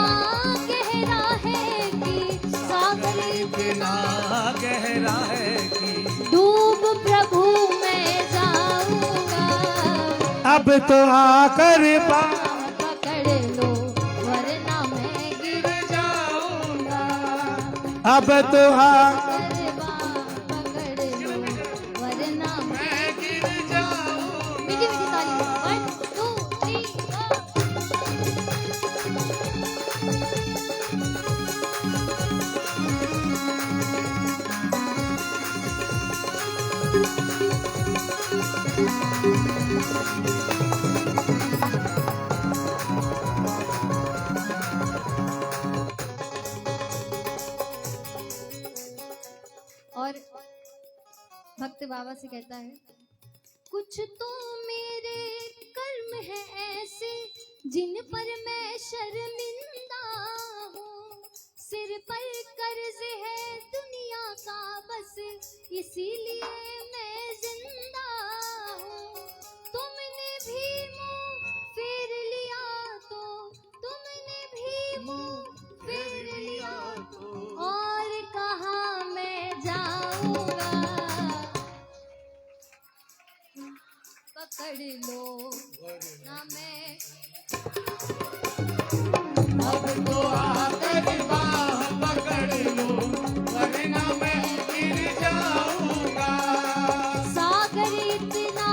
गहरा है कि सागर इतना गहरा है कि डूब प्रभु मैं जाऊंगा। अब तो आकर बाह पकड़ लो वरना मैं गिर जाऊंगा। अब तो आकर बाह पकड़ लो वरना मैं गिर जाऊंगा। मीठी मीठी ताली 1 2 3 4। और भक्त बाबा से कहता है, कुछ तो मेरे कर्म है ऐसे जिन पर मैं शर्मिंदा हूँ। सिर पर कर्ज है दुनिया का बस इसीलिए मैं जिंदा हूँ। तुमने भी मुंह फेर लिया तो तुमने भी मुंह फेर लिया और कहाँ मैं जाऊंगा। पकड़ लो ना मैं अब तो आकर बाह पकड़ लो वरना मैं गिर जाऊंगा। सागर इतना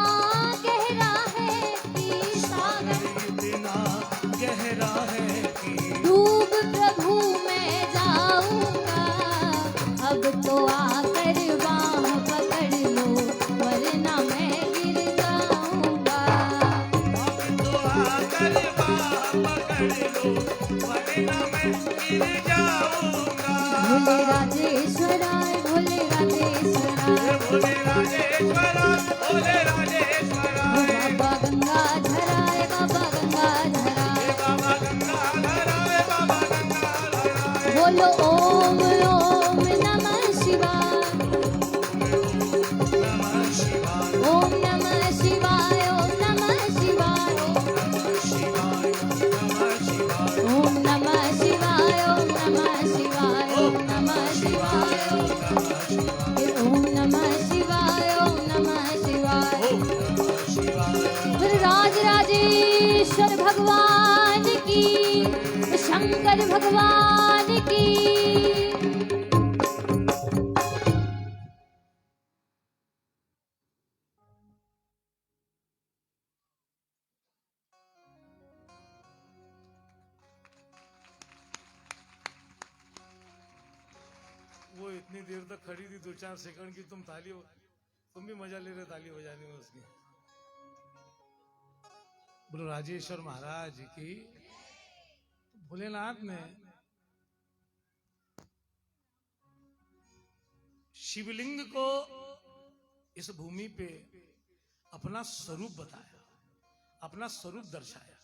गहरा है कि सागर इतना गहरा है कि डूब प्रभु मैं जाऊंगा। अब तो आकर बाह पकड़ लो वरना मैं गिर जाऊंगा। अब तो आकर बाह पकड़ लो वरना मैं गिर जाऊंगा। भोले राजेश्वराय भोले राजेश्वराय भोले राजेश्वरा भोले राजेश्वरा बाबा गंगाधराय बाबा गंगाधराय। बाबा गंगाधराय बाबा गंगाधराय। बोलो ओम ओम नमः शिवाय नमः शिवाय ओम नमः शिवाय ओम नमः शिवाय शिवाय नमः शिवाय ओम नमः शिवाय ओम नमः शिवाय ओम नमः शिवाय ओम नमः शिवाय ओम नमः शिवाय। ओम नमः शिवाय। राज राजेश्वर भगवान की, शंकर भगवान की। वो इतनी देर तक खड़ी थी 2-4 सेकंड की, तुम भी मजा ले रहे ताली बजाने में उसकी। बोलो राजेश्वर महाराज की। भोलेनाथ ने शिवलिंग को इस भूमि पे अपना स्वरूप बताया, अपना स्वरूप दर्शाया।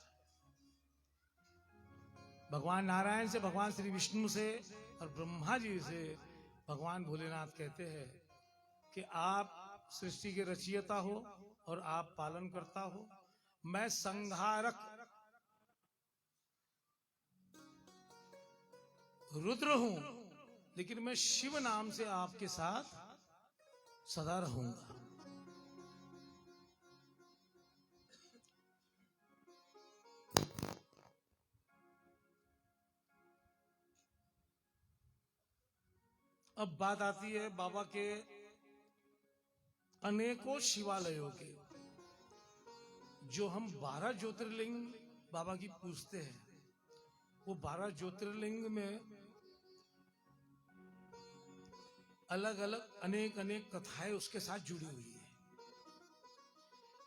भगवान नारायण से, भगवान श्री विष्णु से और ब्रह्मा जी से भगवान भोलेनाथ कहते हैं कि आप सृष्टि के रचयिता हो और आप पालन करता हो। मैं संहारक रुद्र हूं, लेकिन मैं शिव नाम से आपके साथ सदा रहूंगा। अब बात आती है बाबा के अनेकों शिवालयों के, जो हम 12 ज्योतिर्लिंग बाबा की पूजते हैं। वो 12 ज्योतिर्लिंग में अलग अलग अनेक अनेक कथाएं उसके साथ जुड़ी हुई है।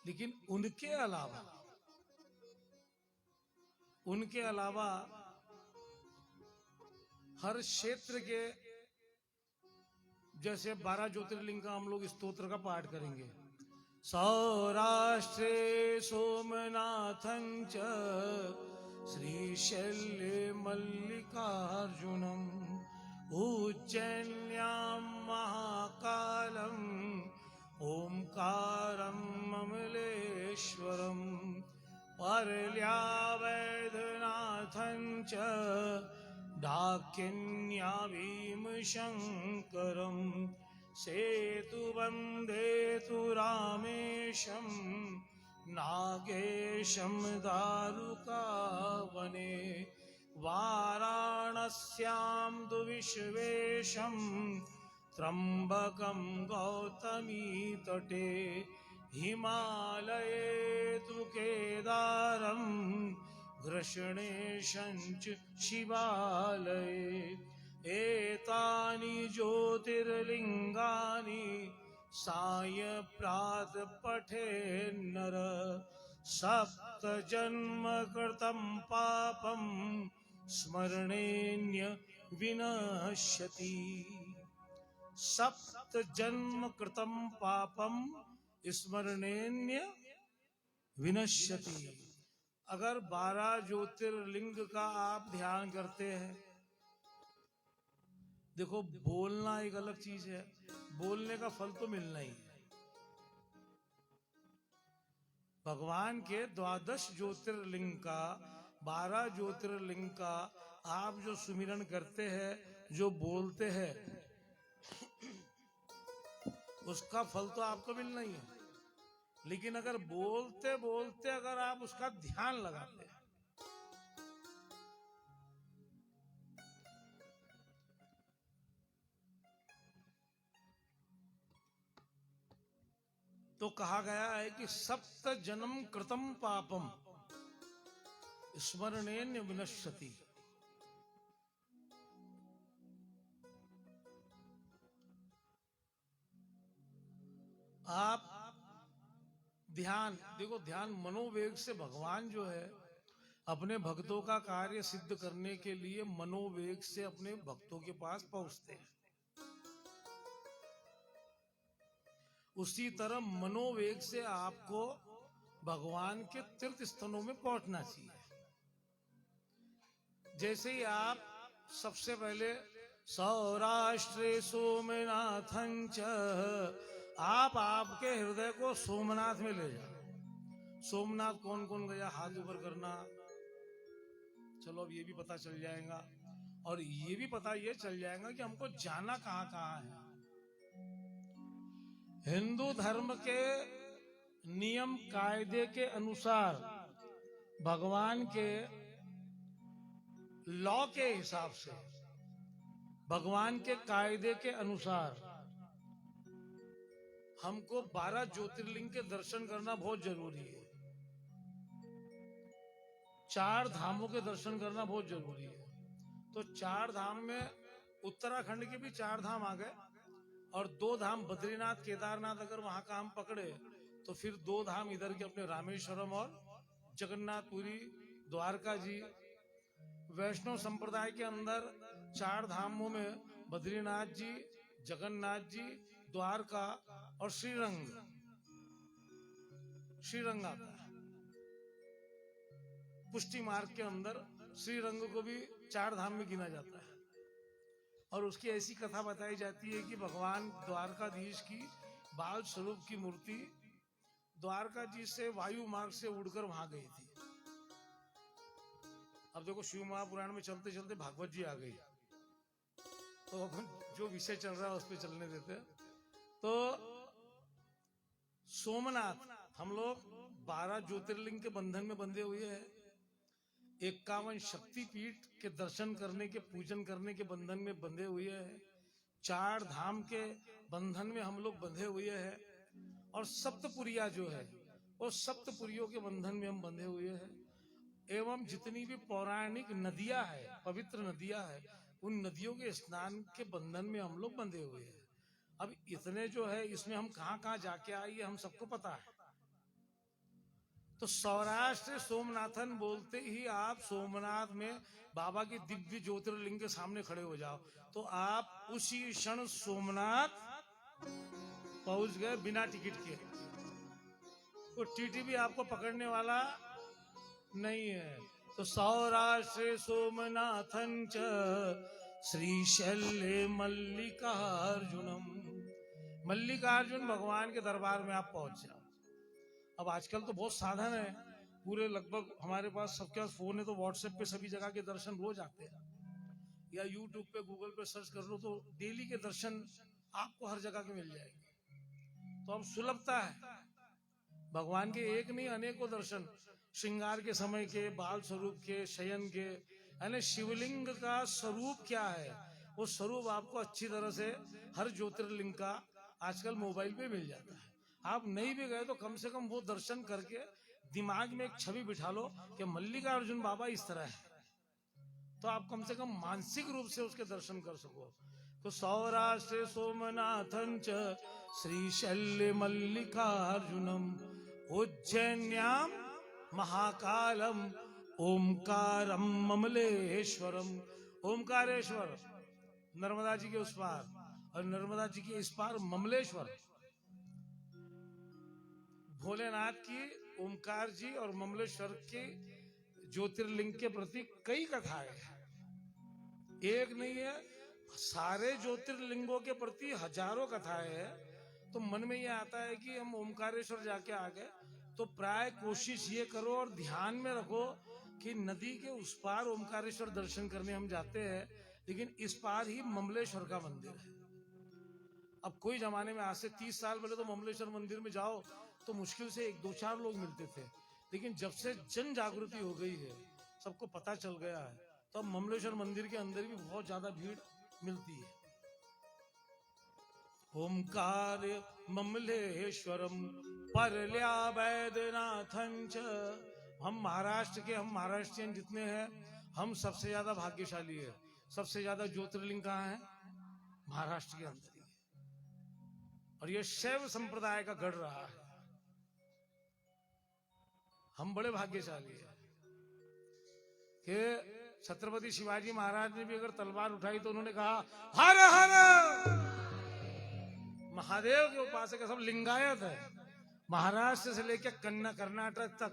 लेकिन उनके अलावा हर क्षेत्र के जैसे 12 ज्योतिर्लिंग का हम लोग स्तोत्र का पाठ करेंगे। सौराष्ट्रे सोमनाथं च श्रीशैल्ये मल्लिकार्जुनम् उज्जैन्यां महाकालम् ओंकारं ममलेश्वरम् परल्या वैद्यनाथं च डाकिन्या भीमशङ्करम् सेतुबन्धे तु रामेशं नागेशं दारुकावने वाराणस्यां तु विश्वेशं त्र्यम्बकं गौतमीतटे हिमालये तु केदारं घृष्णेशं च शिवालये एतानि ज्योतिर्लिङ्गानि सायं पठे नर सप्त जन्म कृतं पापं स्मरणेन्य विनश्यति। सप्त जन्म कृतं पापं स्मरणेन्य विनश्यति। अगर 12 ज्योतिर्लिंग का आप ध्यान करते हैं, देखो बोलना एक अलग चीज है, बोलने का फल तो मिलना ही है। भगवान के 12 ज्योतिर्लिंग का 12 ज्योतिर्लिंग का आप जो सुमिरन करते हैं, जो बोलते हैं, उसका फल तो आपको मिलना ही है। लेकिन अगर बोलते बोलते अगर आप उसका ध्यान लगाते हैं, तो कहा गया है कि सप्त जन्म कृतम पापम स्मरणेन विनश्यति। आप ध्यान देखो, ध्यान मनोवेग से भगवान जो है अपने भक्तों का कार्य सिद्ध करने के लिए मनोवेग से अपने भक्तों के पास पहुंचते हैं। उसी तरह मनोवेग से आपको भगवान के तीर्थ स्थानों में पहुंचना चाहिए। जैसे ही आप सबसे पहले सौराष्ट्रे सोमनाथं च, आप आपके हृदय को सोमनाथ में ले जाओ। सोमनाथ कौन कौन गया, हाथ ऊपर करना। चलो अब ये भी पता चल जाएगा, और ये भी पता ये चल जाएगा कि हमको जाना कहाँ कहाँ है। हिंदू धर्म के नियम कायदे के अनुसार, भगवान के लॉ के हिसाब से, भगवान के कायदे के अनुसार हमको 12 ज्योतिर्लिंग के दर्शन करना बहुत जरूरी है। 4 धामों के दर्शन करना बहुत जरूरी है। तो 4 धाम में उत्तराखंड के भी 4 धाम आ गए, और 2 धाम बद्रीनाथ केदारनाथ अगर वहां का हम पकड़े तो फिर 2 धाम इधर के अपने रामेश्वरम और जगन्नाथपुरी, द्वारका जी। वैष्णव संप्रदाय के अंदर 4 धामों में बद्रीनाथ जी, जगन्नाथ जी, द्वारका और श्रीरंग आता है। पुष्टि मार्ग के अंदर श्रीरंग को भी 4 धाम में गिना जाता है। और उसकी ऐसी कथा बताई जाती है कि भगवान द्वारकाधीश की बाल स्वरूप की मूर्ति द्वारका जी से वायु मार्ग से उड़कर वहां गई थी। अब देखो, शिव महापुराण में चलते चलते भागवत जी आ गई, तो अपन जो विषय चल रहा है उस पर चलने देते। तो सोमनाथ, हम लोग 12 ज्योतिर्लिंग के बंधन में बंधे हुए हैं। 51 शक्तिपीठ के दर्शन करने के, पूजन करने के बंधन में बंधे हुए हैं। 4 धाम के बंधन में हम लोग बंधे हुए हैं। और सप्तपुरिया जो है, वो सप्तपुरियों के बंधन में हम बंधे हुए हैं। एवं जितनी भी पौराणिक नदियां है, पवित्र नदियां है, उन नदियों के स्नान के बंधन में हम लोग बंधे हुए हैं। अब इतने जो है, इसमें हम कहाँ कहाँ जाके आए, हम सबको पता है। तो सौराष्ट्र सोमनाथन बोलते ही आप सोमनाथ में बाबा की दिव्य ज्योतिर्लिंग के सामने खड़े हो जाओ, तो आप उसी क्षण सोमनाथ पहुंच गए बिना टिकट के। तो टीटी भी आपको पकड़ने वाला नहीं है। तो सौराष्ट्र सोमनाथन च श्रीशैल्य मल्लिकार्जुनम, मल्लिकार्जुन भगवान के दरबार में आप पहुंच जाओ। अब आजकल तो बहुत साधन है, पूरे लगभग हमारे पास सबके पास फोन है, तो व्हाट्सएप पे सभी जगह के दर्शन रोज आते हैं, या यूट्यूब पे गूगल पे सर्च कर लो तो डेली के दर्शन आपको हर जगह के मिल जाएंगे। तो अब सुलभता है, भगवान के एक नहीं अनेकों दर्शन, श्रृंगार के समय के, बाल स्वरूप के, शयन के, यानी शिवलिंग का स्वरूप क्या है वो स्वरूप आपको अच्छी तरह से हर ज्योतिर्लिंग का आजकल मोबाइल पे मिल जाता है। आप नहीं भी गए तो कम से कम वो दर्शन करके दिमाग में एक छवि बिठा लो कि मल्लिकार्जुन बाबा इस तरह है, तो आप कम से कम मानसिक रूप से उसके दर्शन कर सको। तो सौराष्ट्र सोमनाथं च श्रीशैल्य मल्लिकार्जुनम उज्जैन्याम महाकालम ओमकारम ममलेश्वरम। ओमकारेश्वर नर्मदा जी के उस पार, और नर्मदा जी के इस पार ममलेश्वर। भोलेनाथ की, ओमकार जी और ममलेश्वर के ज्योतिर्लिंग के प्रति कई कथाएं हैं, एक नहीं है, सारे ज्योतिर्लिंगों के प्रति हजारों कथाएं हैं। तो मन में ये आता है कि हम ओमकारेश्वर जाके आ गए, तो प्राय कोशिश ये करो और ध्यान में रखो कि नदी के उस पार ओमकारेश्वर दर्शन करने हम जाते हैं, लेकिन इस पार ही ममलेश्वर का मंदिर है। अब कोई जमाने में आज से 30 साल पहले तो ममलेश्वर मंदिर में जाओ तो मुश्किल से 1-2-4 लोग मिलते थे, लेकिन जब से जन जागृति हो गई है, सबको पता चल गया है, तो अब ममलेश्वर मंदिर के अंदर भी बहुत ज्यादा भीड़ मिलती है। ओमकार ममलेश्वरम परल्या वैद्यनाथं च। हम महाराष्ट्र के, हम महाराष्ट्रियन जितने हैं, हम सबसे ज्यादा भाग्यशाली है। सबसे ज्यादा ज्योतिर्लिंग कहाँ है? महाराष्ट्र के अंदर ही है, और ये शैव संप्रदाय का गढ़ रहा है। हम बड़े भाग्यशाली हैं कि छत्रपति शिवाजी महाराज ने भी अगर तलवार उठाई तो उन्होंने कहा हर हर। महादेव के उपासक सब लिंगायत है, महाराष्ट्र से लेकर कर्नाटक तक,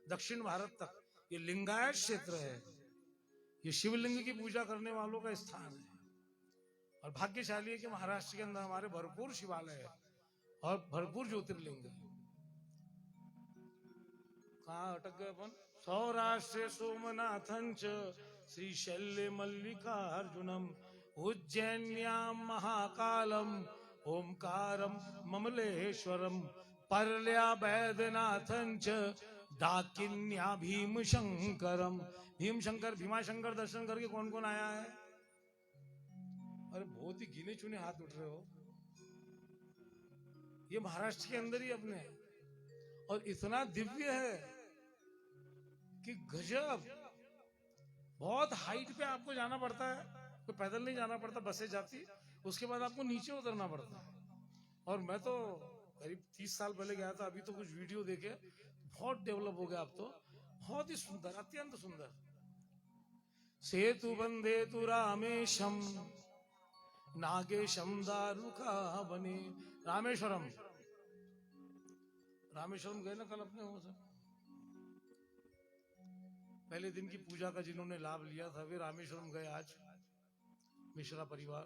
दक्षिण भारत तक ये लिंगायत क्षेत्र है। ये शिवलिंग की पूजा करने वालों का स्थान है, और भाग्यशाली है कि महाराष्ट्र के अंदर हमारे भरपूर शिवालय है और भरपूर ज्योतिर्लिंग है। कहाँ अटक गए अपन? सौराष्ट्र सोमनाथं च श्रीशैल्य मल्लिकार्जुनम उज्जैन्याम महाकालम ओमकारम ममलेश्वरम परल्या वैद्यनाथं च डाकिन्या भीमशंकरम। भीमशंकर, भीमाशंकर दर्शन करके कौन कौन आया है? अरे बहुत ही गिने चुने हाथ उठ रहे हो। ये महाराष्ट्र के अंदर ही अपने, और इतना दिव्य है कि गजब। बहुत हाइट पे आपको जाना पड़ता है, तो पैदल नहीं जाना पड़ता, बसें जाती, उसके बाद आपको नीचे उतरना पड़ता है। और मैं तो करीब 30 साल पहले गया था, अभी तो कुछ वीडियो देखे बहुत डेवलप हो गया। अब तो बहुत ही सुंदर, अत्यंत सुंदर। सेतु बंदे तु रामेशम नागेशम दारुका बने। रामेश्वरम, रामेश्वरम गए ना कल अपने हो सब? पहले दिन की पूजा का जिन्होंने लाभ लिया था वे रामेश्वरम गए आज, मिश्रा परिवार।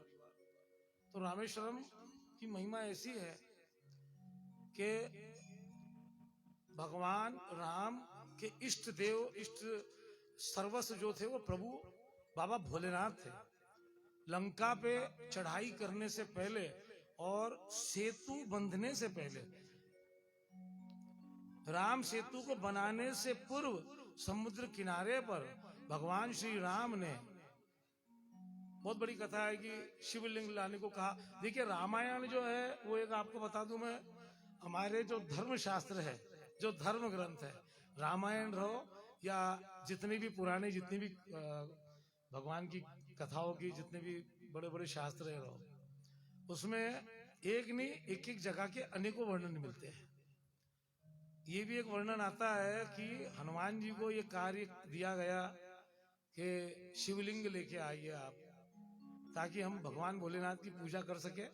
तो रामेश्वरम की महिमा ऐसी है कि भगवान राम के इष्ट देव, इष्ट सर्वस्व जो थे वो प्रभु बाबा भोलेनाथ थे। लंका पे चढ़ाई करने से पहले और सेतु बंधने से पहले, राम सेतु को बनाने से पूर्व समुद्र किनारे पर भगवान श्री राम ने, बहुत बड़ी कथा है कि शिवलिंग लाने को कहा। देखिए रामायण जो है वो एक आपको बता दूं मैं, हमारे जो धर्म शास्त्र है, जो धर्म ग्रंथ है, रामायण रहो या जितने भी पुराने, जितनी भी भगवान की कथाओं की जितने भी बड़े बड़े शास्त्र है रहो, उसमें एक नहीं एक एक जगह के अनेकों वर्णन मिलते हैं। ये भी एक वर्णन आता है कि हनुमान जी को ये कार्य दिया गया कि शिवलिंग लेके आइए आप, ताकि हम भगवान भोलेनाथ की पूजा कर सके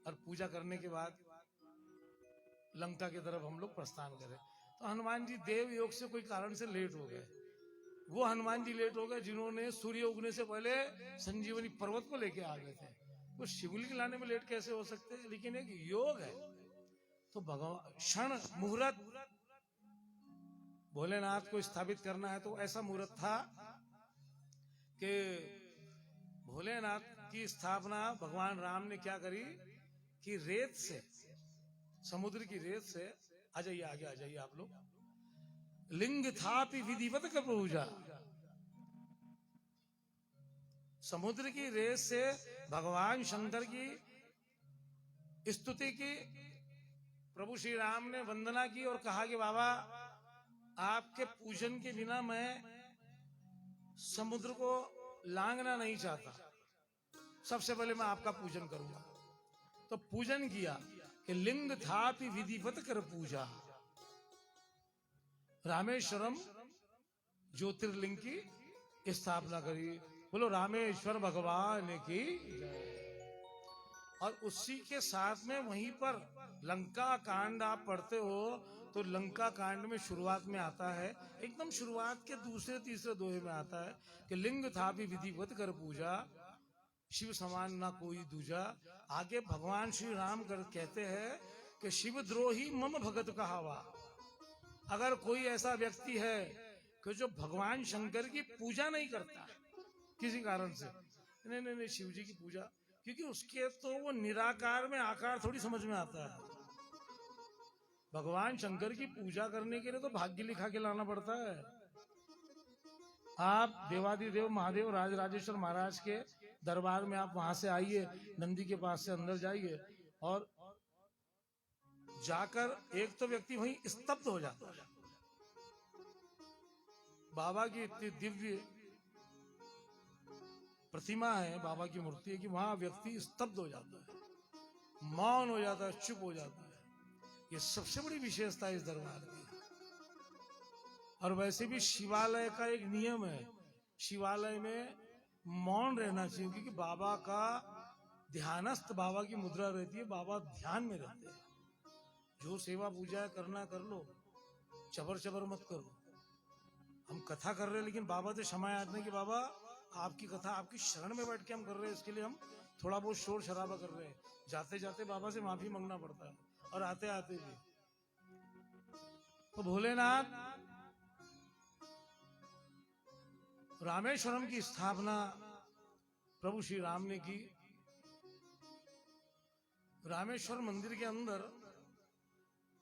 और पूजा करने के बाद लंका की तरफ हम लोग प्रस्थान करें। तो हनुमान जी देव योग से कोई कारण से लेट हो गए। वो हनुमान जी लेट हो गए जिन्होंने सूर्य उगने से पहले संजीवनी पर्वत को लेके आ गए थे। वो शिवलिंग लाने में लेट कैसे हो सकते हैं? लेकिन एक योग है। तो भगवान क्षण मुहूर्त भोलेनाथ को स्थापित करना है, तो ऐसा मुहूर्त था कि भोलेनाथ की स्थापना भगवान राम ने क्या करी कि रेत से, समुद्र की रेत से, आ जाइए आगे आ जाइए आप लोग, लिंग थापि विधिवत का पूजा, समुद्र की रेत से भगवान शंकर की स्तुति की। प्रभु श्री राम ने वंदना की और कहा कि बाबा आपके पूजन के बिना मैं समुद्र को लांघना नहीं चाहता, सबसे पहले मैं आपका पूजन करूंगा। तो पूजन किया कि लिंग थापि विधिवत कर पूजा, रामेश्वरम ज्योतिर्लिंग की स्थापना करी। बोलो रामेश्वर भगवान की जय। और उसी के साथ में वहीं पर लंका कांड आप पढ़ते हो तो लंका कांड में शुरुआत में आता है, एकदम शुरुआत के दूसरे तीसरे दोहे में आता है कि लिंग थापि विधिवत कर पूजा, शिव समान ना कोई दूजा। आगे भगवान श्री राम कहते हैं कि शिव द्रोही मम भगत कहावा। अगर कोई ऐसा व्यक्ति है कि जो भगवान शंकर की पूजा नहीं करता किसी कारण से, नहीं नहीं नहीं शिव जी की पूजा, क्योंकि उसके तो वो निराकार में आकार थोड़ी समझ में आता है। भगवान शंकर की पूजा करने के लिए तो भाग्य लिखा के लाना पड़ता है। आप देवादिदेव महादेव राजराजेश्वर महाराज के दरबार में आप वहां से आइए, नंदी के पास से अंदर जाइए और जाकर एक तो व्यक्ति वहीं स्तब्ध हो जाता है। बाबा की इतनी दिव्य प्रतिमा है, बाबा की मूर्ति है कि वहां व्यक्ति स्तब्ध हो जाता है, मौन हो जाता है, चुप हो जाता है। ये सबसे बड़ी विशेषता है इस दरबार की। और वैसे भी शिवालय का एक नियम है, शिवालय में मौन रहना चाहिए, क्योंकि बाबा का ध्यानस्थ, बाबा की मुद्रा रहती है, बाबा ध्यान में रहते हैं। जो सेवा पूजा करना कर लो, चबर चबर मत करो। हम कथा कर रहे हैं लेकिन बाबा से क्षमा याचना कि बाबा आपकी कथा आपकी शरण में बैठ के हम कर रहे हैं, इसके लिए हम थोड़ा बहुत शोर शराबा कर रहे हैं। जाते जाते बाबा से माफी मांगना पड़ता है और आते आते भी। तो भोलेनाथ रामेश्वरम की स्थापना प्रभु श्री राम ने की। रामेश्वर मंदिर के अंदर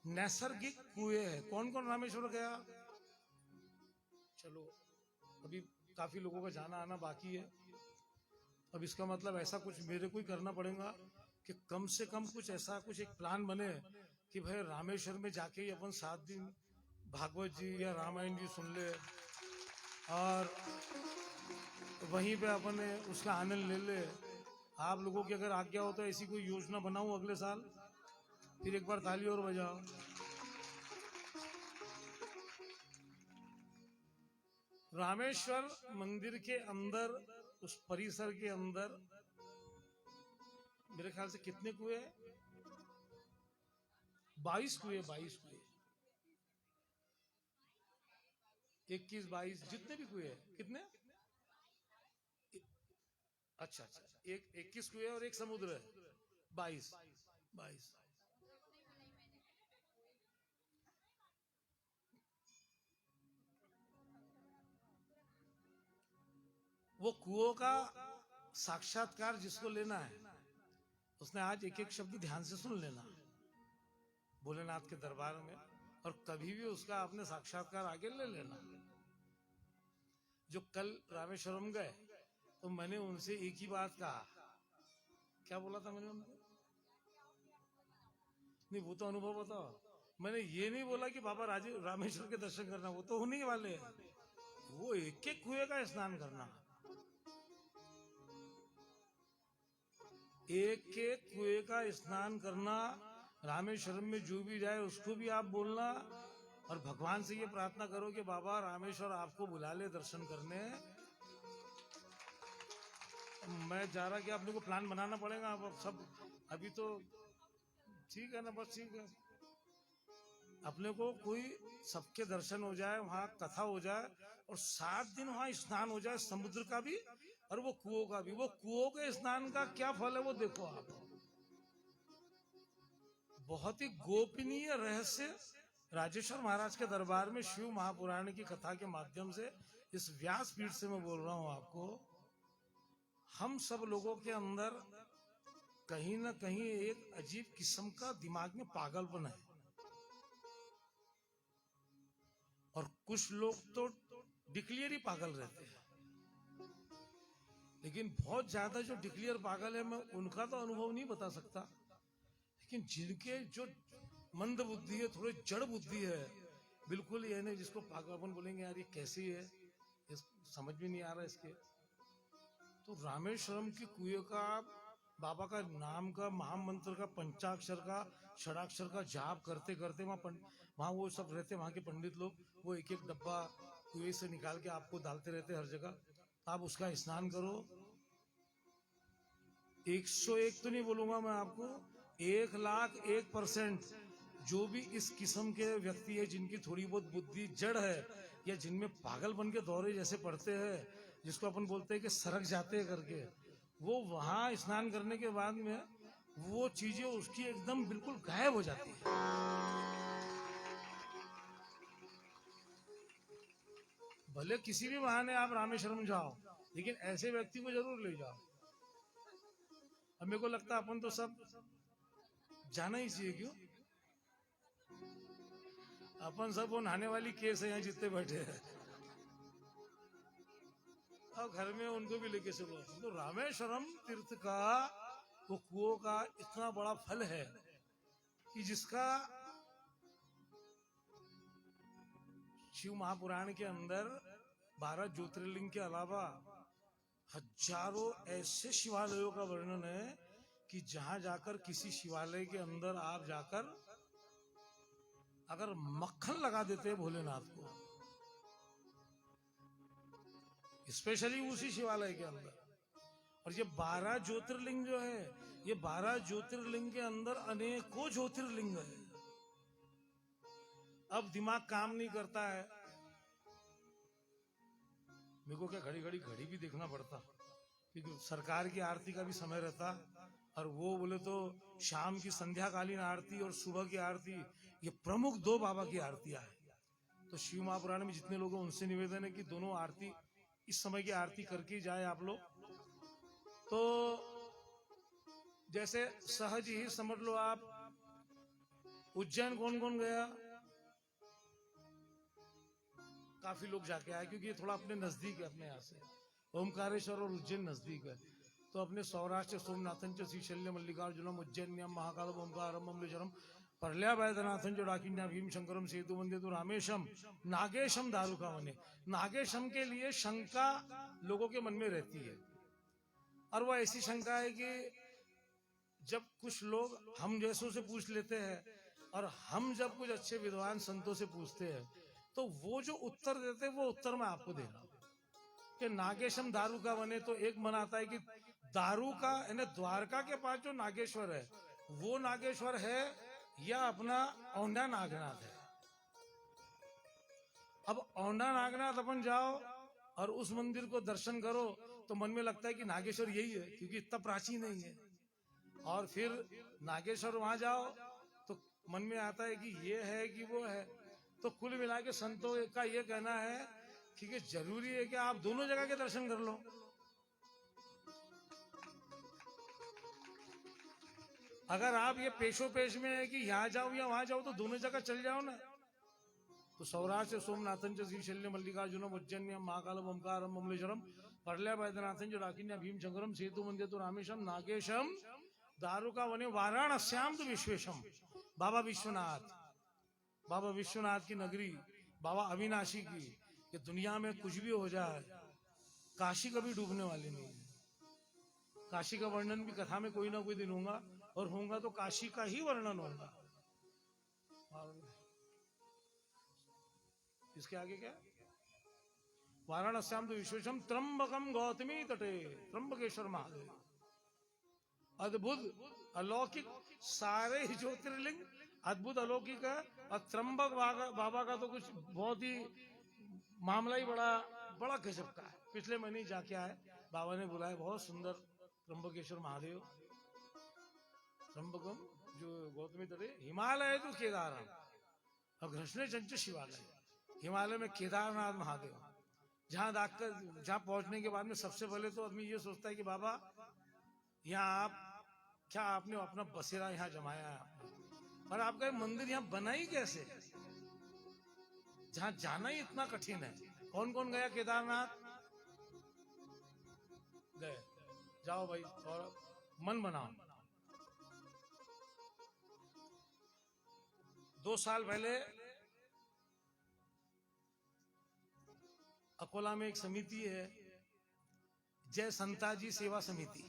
नैसर्गिक कुएं हैं। कौन कौन रामेश्वर गया? चलो अभी काफी लोगों का जाना आना बाकी है। अब इसका मतलब ऐसा कुछ मेरे को ही करना पड़ेगा कि कम से कम कुछ ऐसा कुछ एक प्लान बने कि भाई रामेश्वर में जाके ही अपन 7 दिन भागवत जी या रामायण जी सुन ले और वहीं पे अपन उसका आनंद ले ले। आप लोगों की अगर आज्ञा हो तो ऐसी कोई योजना बनाऊं अगले साल, फिर एक बार ताली और बजाओ। रामेश्वर मंदिर के अंदर, उस परिसर के अंदर मेरे ख्याल से कितने कुएं? 22 कुएं, 22 कुएं, 21, 22 जितने भी कुएं हैं। कितने? अच्छा अच्छा, एक 21 कुएं और एक समुद्र है, 22 22। वो कुओं का साक्षात्कार जिसको लेना है उसने आज एक एक शब्द ध्यान से सुन लेना भोलेनाथ के दरबार में, और कभी भी उसका आपने साक्षात्कार आगे ले लेना। जो कल रामेश्वरम गए तो मैंने उनसे एक ही बात कहा। क्या बोला था मैंने उनको? नहीं वो तो अनुभव बताओ। मैंने ये नहीं बोला कि बाबा रामेश्वर के दर्शन करना, वो तो होने ही वाले हैं। वो एक एक कुएं का स्नान करना, एक एक कुएं का स्नान करना। रामेश्वरम में जो भी जाए उसको भी आप बोलना और भगवान से ये प्रार्थना करो कि बाबा रामेश्वर आपको बुला ले दर्शन करने। मैं जा रहा कि अपने को प्लान बनाना पड़ेगा अब सब, अभी तो ठीक है ना, बस ठीक है, अपने को कोई सबके दर्शन हो जाए, वहां कथा हो जाए, और 7 दिन वहां स्नान हो जाए, समुद्र का भी और वो कुओं का भी। वो कुओं के स्नान का क्या फल है वो देखो आप। बहुत ही गोपनीय रहस्य राजेश्वर महाराज के दरबार में शिव महापुराण की कथा के माध्यम से, इस व्यास पीठ से मैं बोल रहा हूं आपको। हम सब लोगों के अंदर कहीं ना कहीं एक अजीब किस्म का दिमाग में पागलपन है, और कुछ लोग तो डिक्लियर ही पागल रहते हैं। लेकिन बहुत ज्यादा जो डिक्लियर पागल है, मैं उनका तो अनुभव नहीं बता सकता, लेकिन जिनके जो मंद बुद्धि है, थोड़े जड़ बुद्धि है, बिल्कुल ये नहीं जिसको पागलपन बोलेंगे, यार ये कैसी है, समझ में नहीं आ रहा इसके। तो रामेश्वरम की कुएं का बाबा का नाम का महामंत्र का पंचाक्षर का षडाक्षर का जाप करते करते वहाँ वो सब रहते, वहाँ के पंडित लोग, वो एक एक डब्बा कुएं से निकाल के आपको डालते रहते हर जगह। आप उसका स्नान करो। 101 तो नहीं बोलूंगा मैं आपको, 1,01,000% जो भी इस किस्म के व्यक्ति है, जिनकी थोड़ी बहुत बुद्धि जड़ है, या जिनमें पागलपन के दौरे जैसे पड़ते हैं, जिसको अपन बोलते हैं कि सरक जाते हैं करके, वो वहां स्नान करने के बाद में वो चीजें उसकी एकदम बिल्कुल गायब हो जाती है। भले किसी भी बहाने आप रामेश्वरम जाओ, लेकिन ऐसे व्यक्ति को जरूर ले जाओ। अब मेरे को लगता है अपन तो सब जाना ही चाहिए, क्यों? अपन सब वो नहाने वाली केस है यहाँ जितने बैठे हैं, और घर में उनको भी लेके चलो। तो रामेश्वरम तीर्थ का वो कुओं का इतना बड़ा फल है कि जिसका शिव महापुराण के अंदर 12 ज्योतिर्लिंग के अलावा हजारों ऐसे शिवालयों का वर्णन है कि जहां जाकर किसी शिवालय के अंदर आप जाकर अगर मक्खन लगा देते हैं भोलेनाथ को, स्पेशली उसी शिवालय के अंदर। और ये 12 ज्योतिर्लिंग जो है, ये 12 ज्योतिर्लिंग के अंदर अनेकों ज्योतिर्लिंग है। अब दिमाग काम नहीं करता है, मेरे को क्या घड़ी घड़ी घड़ी भी देखना पड़ता, क्योंकि सरकार की आरती का भी समय रहता, और वो बोले तो शाम की संध्याकालीन आरती और सुबह की आरती, ये प्रमुख 2 बाबा की आरतियां हैं। तो शिव महापुराण में जितने लोग हैं उनसे निवेदन है कि दोनों आरती इस समय की आरती करके जाए आप लोग। तो जैसे सहज ही समझ लो आप, उज्जैन कौन कौन गया? काफी लोग जाके आए, क्योंकि ये थोड़ा अपने नजदीक है, अपने यहाँ से ओमकारेश्वर और उज्जैन नजदीक है। तो अपने सौराष्ट्र सोमनाथन च श्रीशल्य मल्लिकार्जुनम उज्जैन्यम महाकालम ओमकारम अमलेश्वरम परल्या वैद्यनाथन जो डाकिन्या भीम शंकरम सेतु वंदे तो रामेशम नागेशम दारुका वने। नागेशम के लिए शंका लोगों के मन में रहती है, और वो ऐसी शंका है कि जब कुछ लोग हम जैसों से पूछ लेते हैं, और हम जब कुछ अच्छे विद्वान संतों से पूछते हैं, तो वो जो उत्तर देते हैं वो उत्तर मैं आपको दे रहा हूं कि नागेशम दारू का बने। तो एक मन आता है कि दारू का यानी द्वारका के पास जो नागेश्वर है वो नागेश्वर है, या अपना औंधा नागनाथ है। अब औंधा नागनाथ अपन जाओ और उस मंदिर को दर्शन करो तो मन में लगता है कि नागेश्वर यही है, क्योंकि इतना प्राचीन नहीं है। और फिर नागेश्वर वहां जाओ तो मन में आता है कि ये है कि वो है। तो कुल मिला के संतों का ये कहना है कि जरूरी है कि आप दोनों जगह के दर्शन कर लो। अगर आप ये पेशो पेश में है कि यहाँ जाओ या वहां जाओ, तो दोनों जगह चल जाओ ना। तो सौराष्ट्र सोमनाथन च श्रीशल्य मल्लिकार्जुनम उज्जैन्यम महाकालम ओमकारम अमलेश्वरम परल्या वैद्यनाथन जो डाकिन्या भीम शंकरम सेतु वंदे तो रामेशम नागेशम दारुका वने वाराणस्याम तो विश्वेशम। बाबा विश्वनाथ की नगरी, बाबा अविनाशी की, कि दुनिया में कुछ भी हो जाए काशी कभी डूबने वाली नहीं है। काशी का वर्णन भी कथा में कोई ना कोई दिन होगा, और होगा तो काशी का ही वर्णन होगा। इसके आगे क्या? वाराणस्याम तो विश्वेशम त्र्यंबकम गौतमी तटे त्र्यंबकेश्वर महादेव। अद्भुत अलौकिक सारे ही ज्योतिर्लिंग अद्भुत अलौकिक है। और त्र्यंबक बाबा का तो कुछ बहुत ही मामला ही बड़ा गजब का है। पिछले महीने जाके आए, बाबा ने बुलाया, बहुत सुंदर त्र्यंबकेश्वर महादेव। त्र्यंबकम जो गौतमी तटे, हिमालय जो केदारनाथ और घृष्णे चंच शिवालय, हिमालय में केदारनाथ महादेव। जहाँ पहुंचने के बाद में सबसे पहले तो आदमी ये सोचता है कि बाबा यहाँ आप क्या आपने अपना बसेरा यहाँ जमाया है, और आपका ये मंदिर यहाँ बना ही कैसे? जहाँ जाना ही इतना कठिन है। कौन कौन गया केदारनाथ? गए, जाओ भाई और मन बनाओ। 2 साल पहले अकोला में एक समिति है, जय संताजी सेवा समिति।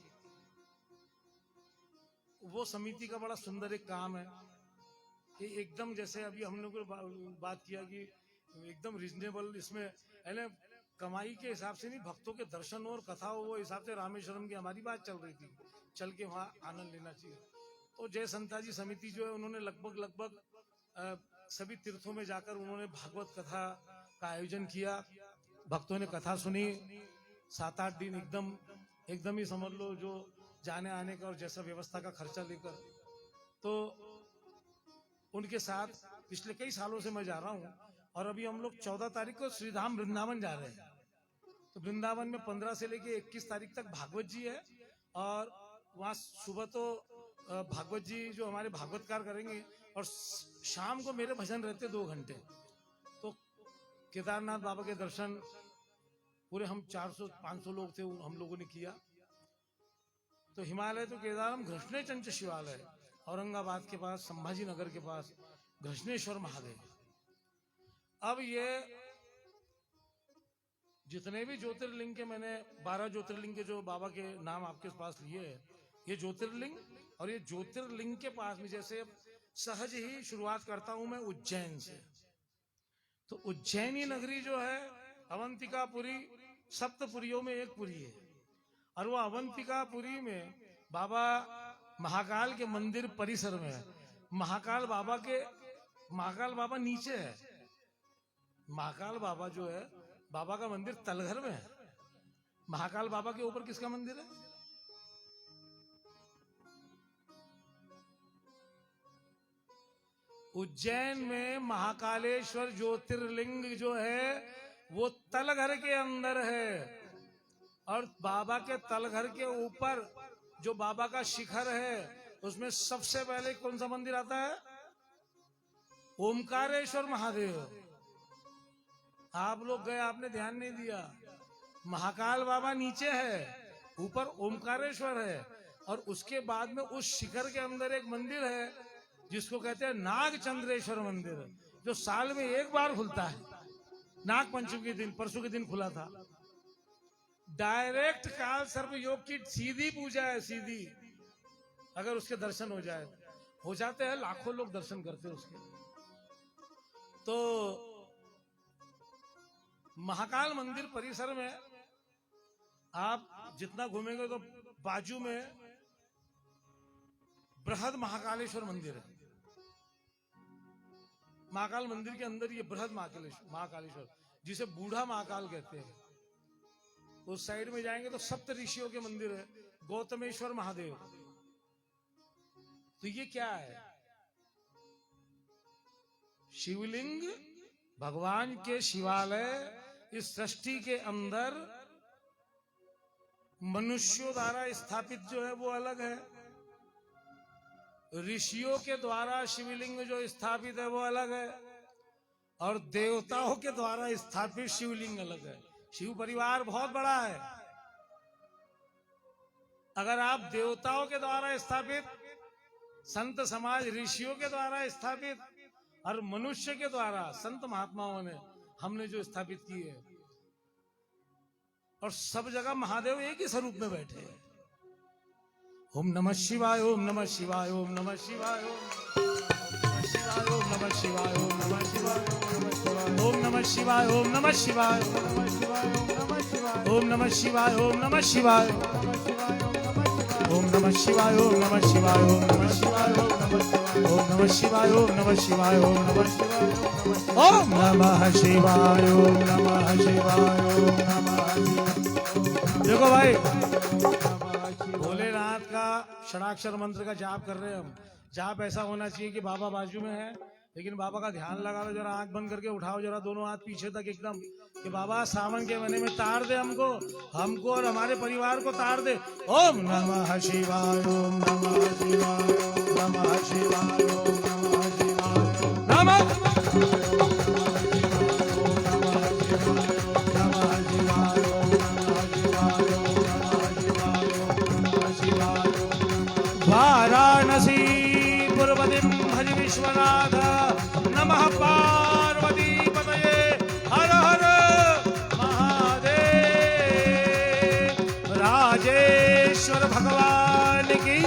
वो समिति का बड़ा सुंदर एक काम है कि एकदम जैसे अभी हम लोग बात किया कि एकदम रिजनेबल, इसमें कमाई के हिसाब से नहीं, भक्तों के दर्शन और कथा हो वो हिसाब से रामेश्वरम की हमारी बात चल रही थी, चल के वहाँ आनंद लेना चाहिए। तो जय संताजी समिति जो है उन्होंने लगभग सभी तीर्थों में जाकर उन्होंने भागवत कथा का आयोजन किया। भक्तों ने कथा सुनी। 7-8 दिन एकदम ही समझ लो जो जाने आने का और जैसा व्यवस्था का खर्चा लेकर, तो उनके साथ पिछले कई सालों से मैं जा रहा हूँ। और अभी हम लोग 14 तारीख को श्रीधाम वृंदावन जा रहे हैं। तो वृंदावन में 15 से लेके 21 तारीख तक भागवत जी है, और वहाँ सुबह तो भागवत जी जो हमारे भागवतकार करेंगे, और शाम को मेरे भजन रहते 2 घंटे। तो केदारनाथ बाबा के दर्शन पूरे हम 400-500 लोग थे, हम लोगों ने किया। तो हिमालय तो केदारम घृष्णे चंच शिवालय, औरंगाबाद के पास, संभाजी नगर के पास घृष्णेश्वर महादेव। अब ये जितने भी ज्योतिर्लिंग के मैंने 12 ज्योतिर्लिंग के जो बाबा के नाम आपके पास लिए है, ये ज्योतिर्लिंग, और ये ज्योतिर्लिंग के पास में जैसे सहज ही शुरुआत करता हूं मैं उज्जैन से। तो उज्जैनी नगरी जो है, अवंतिकापुरी, सप्तपुरियों में एक पुरी है, और वो अवंतिकापुरी में बाबा महाकाल के मंदिर परिसर में है। महाकाल बाबा नीचे है। महाकाल बाबा जो है, बाबा का मंदिर तलघर में है। महाकाल बाबा के ऊपर किसका मंदिर है? उज्जैन में महाकालेश्वर ज्योतिर्लिंग जो है वो तलघर के अंदर है। और बाबा के तलघर के ऊपर जो बाबा का शिखर है, उसमें सबसे पहले कौन सा मंदिर आता है? ओमकारेश्वर महादेव। आप लोग गए, आपने ध्यान नहीं दिया। महाकाल बाबा नीचे है, ऊपर ओमकारेश्वर है, और उसके बाद में उस शिखर के अंदर एक मंदिर है जिसको कहते हैं नागचंद्रेश्वर मंदिर, जो साल में एक बार खुलता है। नाग पंचमी के दिन, परसों के दिन खुला था। डायरेक्ट काल सर्प योग की सीधी पूजा है, सीधी। अगर उसके दर्शन हो जाते हैं, लाखों लोग दर्शन करते हैं उसके। तो महाकाल मंदिर परिसर में आप जितना घूमेंगे, तो बाजू में बृहद महाकालेश्वर मंदिर है। महाकाल मंदिर के अंदर ये बृहद महाकालेश्वर, जिसे बूढ़ा महाकाल कहते हैं। उस साइड में जाएंगे तो सप्त ऋषियों के मंदिर है, गौतमेश्वर महादेव। तो ये क्या है? शिवलिंग, भगवान के शिवालय इस सृष्टि के अंदर मनुष्यों द्वारा स्थापित जो है वो अलग है, ऋषियों के द्वारा शिवलिंग जो स्थापित है वो अलग है, और देवताओं के द्वारा स्थापित शिवलिंग अलग है। शिव परिवार बहुत बड़ा है। अगर आप देवताओं के द्वारा स्थापित, संत समाज ऋषियों के द्वारा स्थापित, और मनुष्य के द्वारा संत महात्माओं ने, हमने जो स्थापित की है, और सब जगह महादेव एक ही स्वरूप में बैठे हैं। ओम नमः शिवाय, ओम नमः शिवाय, ओम नमः शिवाय, ओम नमः शिवाय, ओम नमः शिवाय, ओम नमः शिवाय, ओम नमः शिवाय। ओम नमः शिवाय ओम नमः शिवाय ओम नमः शिवाय ओम नमः शिवाय ओम नमः शिवाय ओम नमः शिवाय ओम नमः शिवाय ओम नमः शिवाय ओम नमः शिवाय ओम नमः शिवाय ओम नमः शिवाय ओम नमः शिवाय ओम नमः शिवाय। देखो भाई, भोलेनाथ का षडाक्षर मंत्र का जाप कर रहे हैं हम। जाप ऐसा होना चाहिए कि बाबा बाजू में है, लेकिन बाबा का ध्यान लगा लो, जरा आंख बंद करके उठाओ जरा दोनों हाथ पीछे तक एकदम, कि बाबा सावन के महीने में तार दे हमको और हमारे परिवार को तार दे। ओम नमः शिवाय ओम नमः शिवाय ओम नमः शिवाय ओम नमः शिवाय नमः वाराणसी पुरपतिं भज विश्वनाथ नमः पार्वती पतये हर हर महादेव। राजेश्वर भगवान की।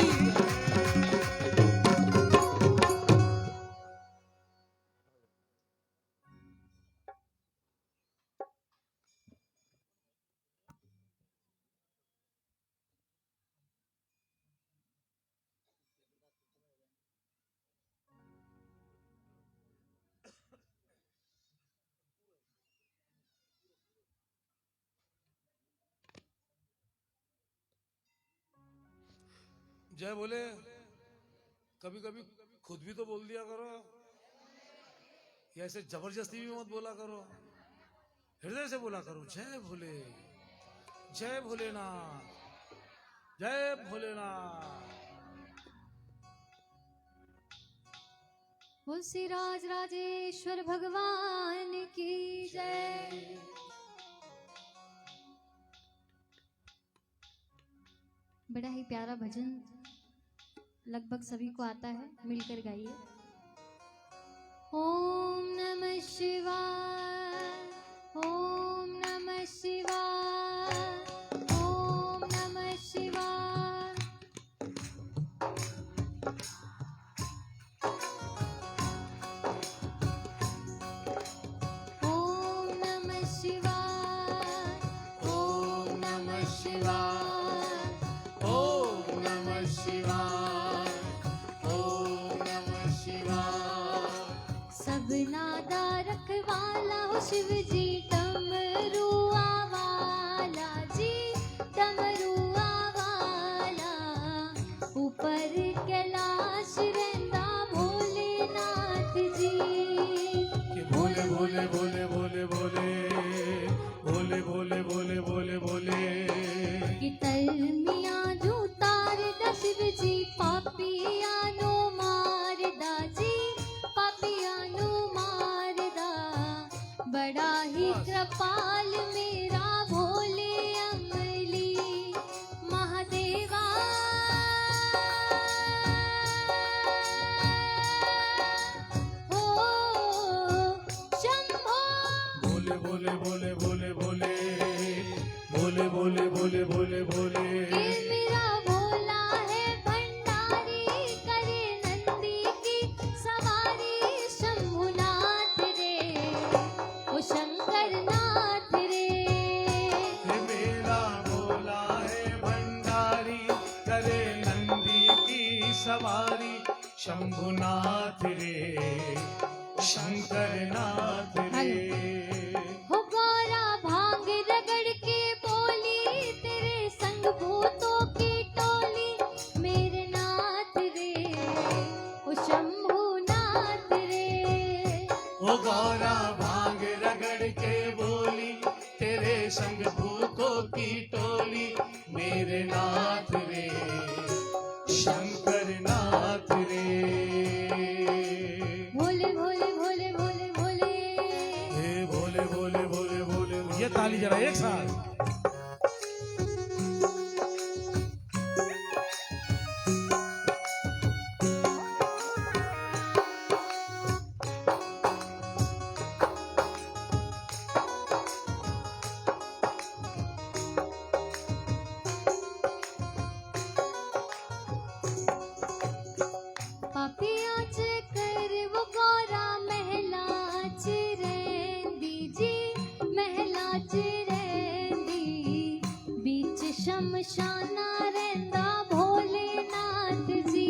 जय बोले। कभी कभी खुद भी तो बोल दिया करो, या ऐसे जबरदस्ती भी मत बोला करो, हृदय से बोला करो। जय भोले, जय भोलेनाथ, जय भोलेनाथ। हो श्री राज राजेश्वर भगवान की जय। बड़ा ही प्यारा भजन, लगभग सभी को आता है, मिलकर गाइए। ओम नमः शिवाय ओम नमः शिवाय ओम नमः शिवाय। ओम नमः शिवाय ओम नमः शिवाय ओम नमः शिवाय ओम नमः शिवाय। सब नादा रखवाला हो शिव जी, डमरुआ वाला जी, डमरुआ वाला। ऊपर कैलाश रहंदा भोलेनाथ जी। कि भोले भोले भोले भोले भोले भोले भोले भोले भोले भोले। कि तरमिया जो तार दा शिव जी, पापिया नो मार दा जी, पापिया नो मार दा। बड़ा ही कृपाल मेरा भोले अमली महादेवा। ओ शंभो। भोले भोले भोले भोले भोले भोले भोले भोले भोले भोले। ये मेरा भोला है भंडारी, करे नंदी की सवारी। शंभुनाथ रे ओ शंकर नाथ रे। ये मेरा भोला है भंडारी, करे नंदी की सवारी। शंभुनाथ रे शंकरनाथ रे। हो गौरा भांग रगड़ के बोली, तेरे संग भूतों की टोली। मेरे नाथ रे ओ शंभुनाथ रे। ओ गौरा भांग रगड़ के बोली, तेरे संग भूतों की टोली। मेरे नाथ रे शंकर नाथ रे। भोले भोले भोले भोले भोले। हे भोले भोले भोले भोले। ये ताली जरा एक साथ। पापिया च कर वो गौरा महला च रहंदी। नाच रैंदी बीच शमशाना रैंदा भोलेनाथ जी।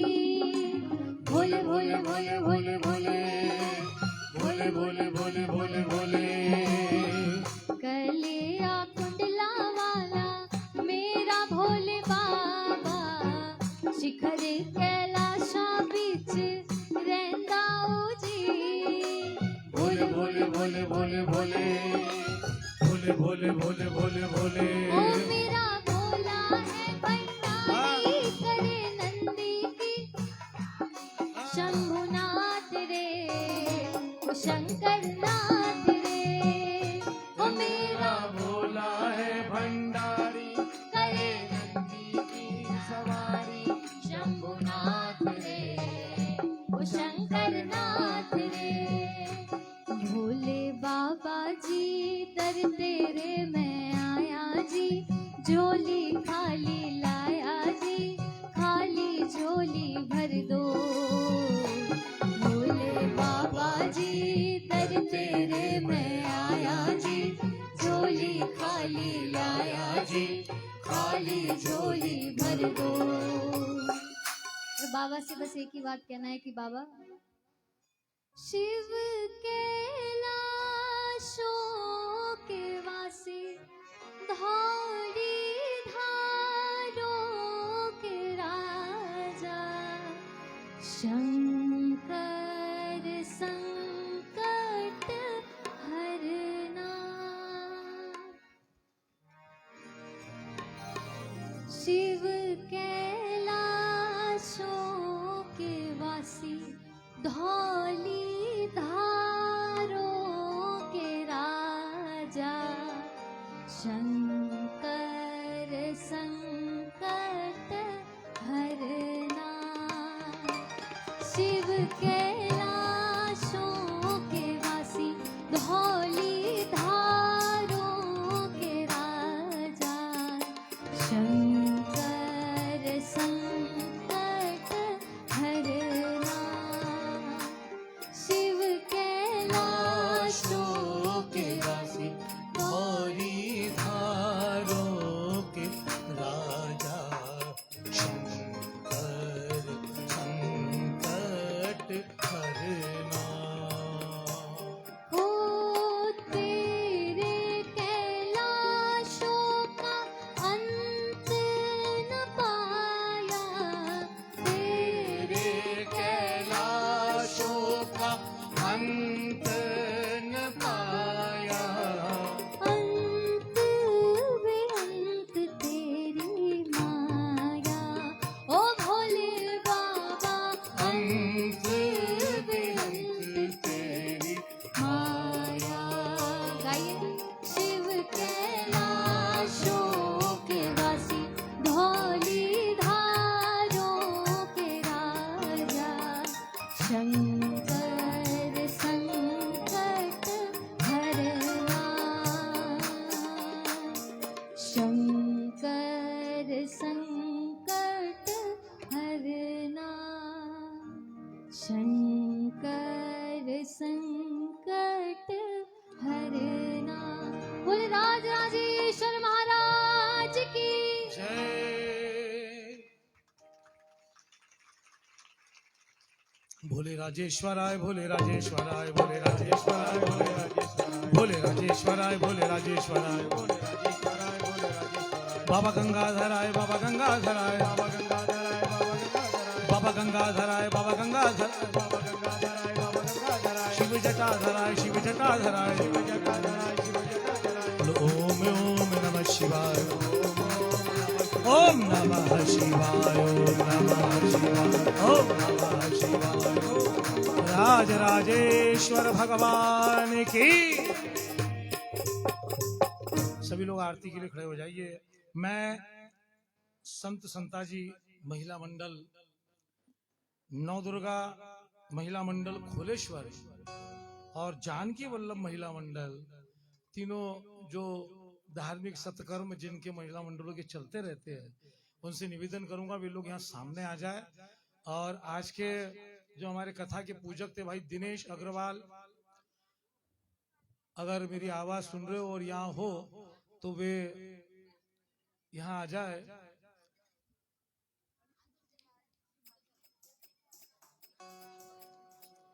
भोले भोले भोले भोले भोले भोले भोले भोले भोले भोले कलिया कुंडला वाला मेरा भोले बाबा शिखर कैलाशा बिच रैंदा ओ जी। भोले भोले भोले भोले भोले भोले भोले भोले भोले भोले ओ मेरा भोला है भंडारी करे नंदी की शंभुनाथ रे ओ शंकर नाथ रे। ओ मेरा भोला है भंडारी करे नंदी की सवारी शंभुनाथ रे ओ शंकर नाथ रे। भोले बाबा जी दर तेरे मैं आया जी झोली खाली लाया जी खाली झोली भर दो। भोले बाबा जी दर तेरे मैं आया जी झोली खाली लाया जी खाली झोली भर दो। और बाबा से बस एक ही बात कहना है कि बाबा शिव कैलाशों के वासी धौली धारों के राजा शंकर संकट हरना। शिव कैलाशों के वासी धौली धारों के राजा शंकर संकट हरना। शिव कैलाशों के वासी धौली धारों के राजा शंकर संकट हरना। शिव कैलाशों के राशि गौरी धारों के राजा शंकर संकट हरना। हो तेरे कैलाशों का अंत न पाया तेरे कैलाशों का अंत न पाया अंत बेअंत तेरी माया। ओ भोले बाबा अंत बेअंत तेरी माया। गाइए शिव कैलाशों के वासी धौली धारों के राजा शंकर संकट हरना। शंकर संकट हरना। शंकर संकट हरना। बोले राज राजेश्वर महाराज की जय। भोले राजेश्वराय भोले राजेश्वराय भोले राजेश्वराय भोले राजेश्वराय भोले राजेश्वराय भोले राजेश्वराय भोले राजेश्वराय भोले राजेश्वराय बाबा गंगाधराय बाबा गंगाधराय बाबा गंगाधराय बाबा गंगाधराय बाबा गंगाधराय बाबा गंगाधराय बाबा गंगाधराय शिव जटाधराय शिव जटाधराय शिव जटाधराय शिव जटाधराय। ओम ओम नमः शिवाय ओम नमः शिवाय ओम नमः शिवाय ओम नमः शिवाय। राज राजेश्वर भगवान की। सभी लोग आरती के लिए खड़े हो जाइए। मैं संत संताजी महिला मंडल नवदुर्गा महिला मंडल खोलेश्वर और जानकी वल्लभ महिला मंडल तीनों जो धार्मिक सत्कर्म जिनके महिला मंडलों के चलते रहते हैं उनसे निवेदन करूंगा वे लोग यहाँ सामने आ जाए। और आज के जो हमारे कथा के पूजक थे भाई दिनेश अग्रवाल अगर मेरी आवाज सुन रहे हो और यहाँ हो तो वे यहाँ आ जाए।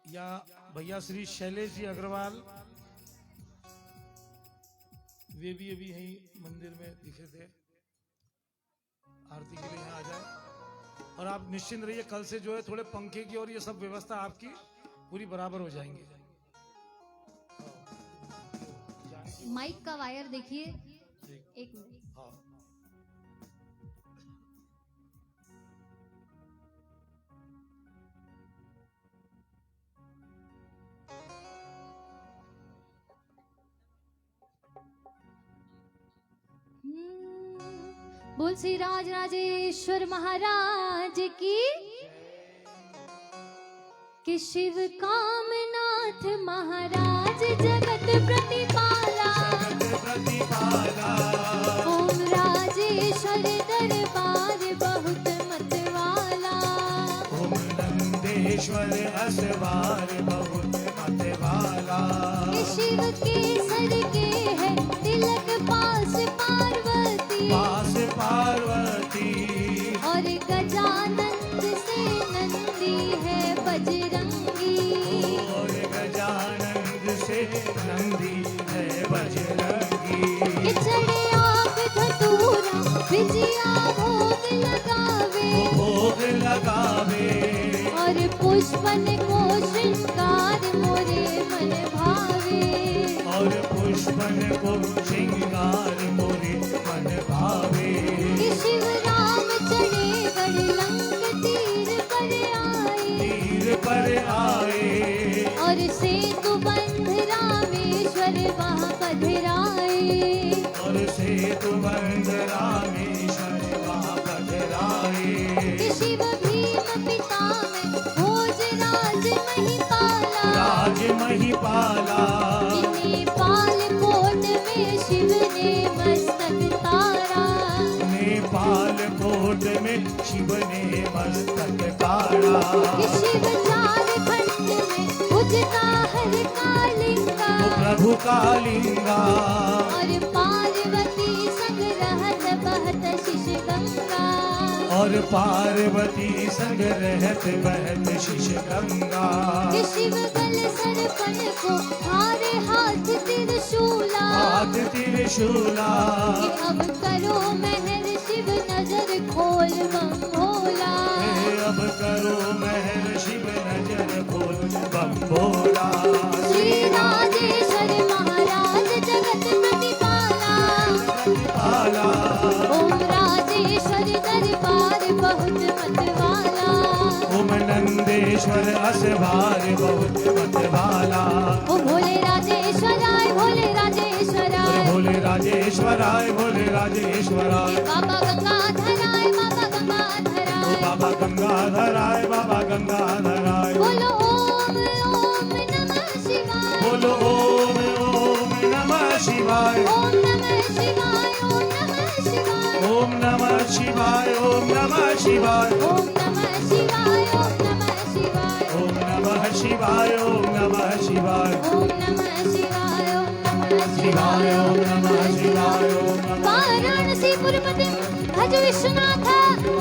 या भैया श्री शैलेश जी अग्रवाल, वे भी अभी यहीं मंदिर में दिखे थे, आरती के लिए यहाँ आ जाए। और आप निश्चिंत रहिए, कल से जो है थोड़े पंखे की और ये सब व्यवस्था आपकी पूरी बराबर हो जाएंगी। माइक का वायर देखिए, एक मिनट। हाँ बोल श्री राज राजेश्वर महाराज की, कि शिव कामनाथ महाराज जगत प्रतिपाला, ओम राजेश्वर दरबार बहुत मतवाला, ओम नंदेश्वर असवार बहुत मतवाला, कि शिव के सर के है तिलक पास पार्वती, पास पार्वती, और गजानंद से नंदी है बजरंगी, और गजानंद से नंदी है बजरंगी, कि चढ़े आग धतूरा विजया भोग लगावे, भोग लगावे, और पुष्पन को श्रृंगार मोरे मन भावे, और पुष्पन को श्रृंगार मोरे मन भावे, कि शिव राम चढ़े गढ़लंक तीर पर आए, तीर पर आए, और सेतु बंध रामेश्वर वहाँ पधराए, और सेतु बंध रामेश्वर वहाँ पधराए, कि शिव भीम पितामह भोजराज महिपाला, राज महिपाला, कि नेपाल कोट में शिव ने मस्तक तारा, नेपाल कोट में शिव ने मस्तक ताड़ा, कि शिव झारखंड में पूजता हर कालिंगा, तो प्रभु कालिंगा, और पार्वती संग रहत बहत शिश गंगा, और पार्वती संग रहत बहत शिश गंगा, कि शिव गल सरपन को हारे हाथ त्रिशूला, हाथ त्रिशूला, कि अब करो मेहर शिव नजर खोल बम भोला, अब करो महर शिव नजर खोल बम भोला, श्री राजेश्वर महाराज जगत प्रतिपाला, पाला, ओम राजेश्वर दरबार बहुत मतवाला, ओम नंदेश्वर असवार बहुत मतवाला, ओ भोले राजेश्वराय भोले राजेश्वराय, भोले राजेश्वराय भोले राजेश्वराय, बाबा गंगाधराय बाबा ओ गंगाधराय, बाबा गंगाधराय बाबा गंगाधराय, बोलो ओम ओम नमः शिवाय, बोलो ओम ओम नमः शिवाय, ओम नमः शिवाय, ओम नमः शिवाय, ओम नमः शिवाय, ओम नमः शिवाय, ओम नमः शिवाय, ओम नमः शिवाय, ओम नमः शिवाय, ओम नमः शिवाय, ओम नमः शिवाय, ओम नमः शिवाय, ओम नमः शिवाय, ओम नमः वाराणसी पुरपति भज विश्वनाथ,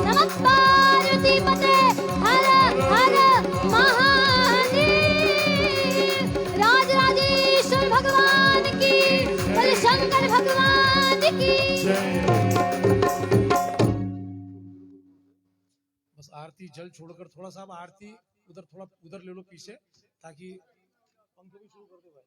नमः पार्वती पते, हर हर महादेव, राज राजेश्वर भगवान की, बल शंकर भगवान की। जय। बस आरती जल छोड़कर थोड़ा सा आप आरती उधर ले लो पीछे, ताकि पंखे भी शुरू कर दो भाई।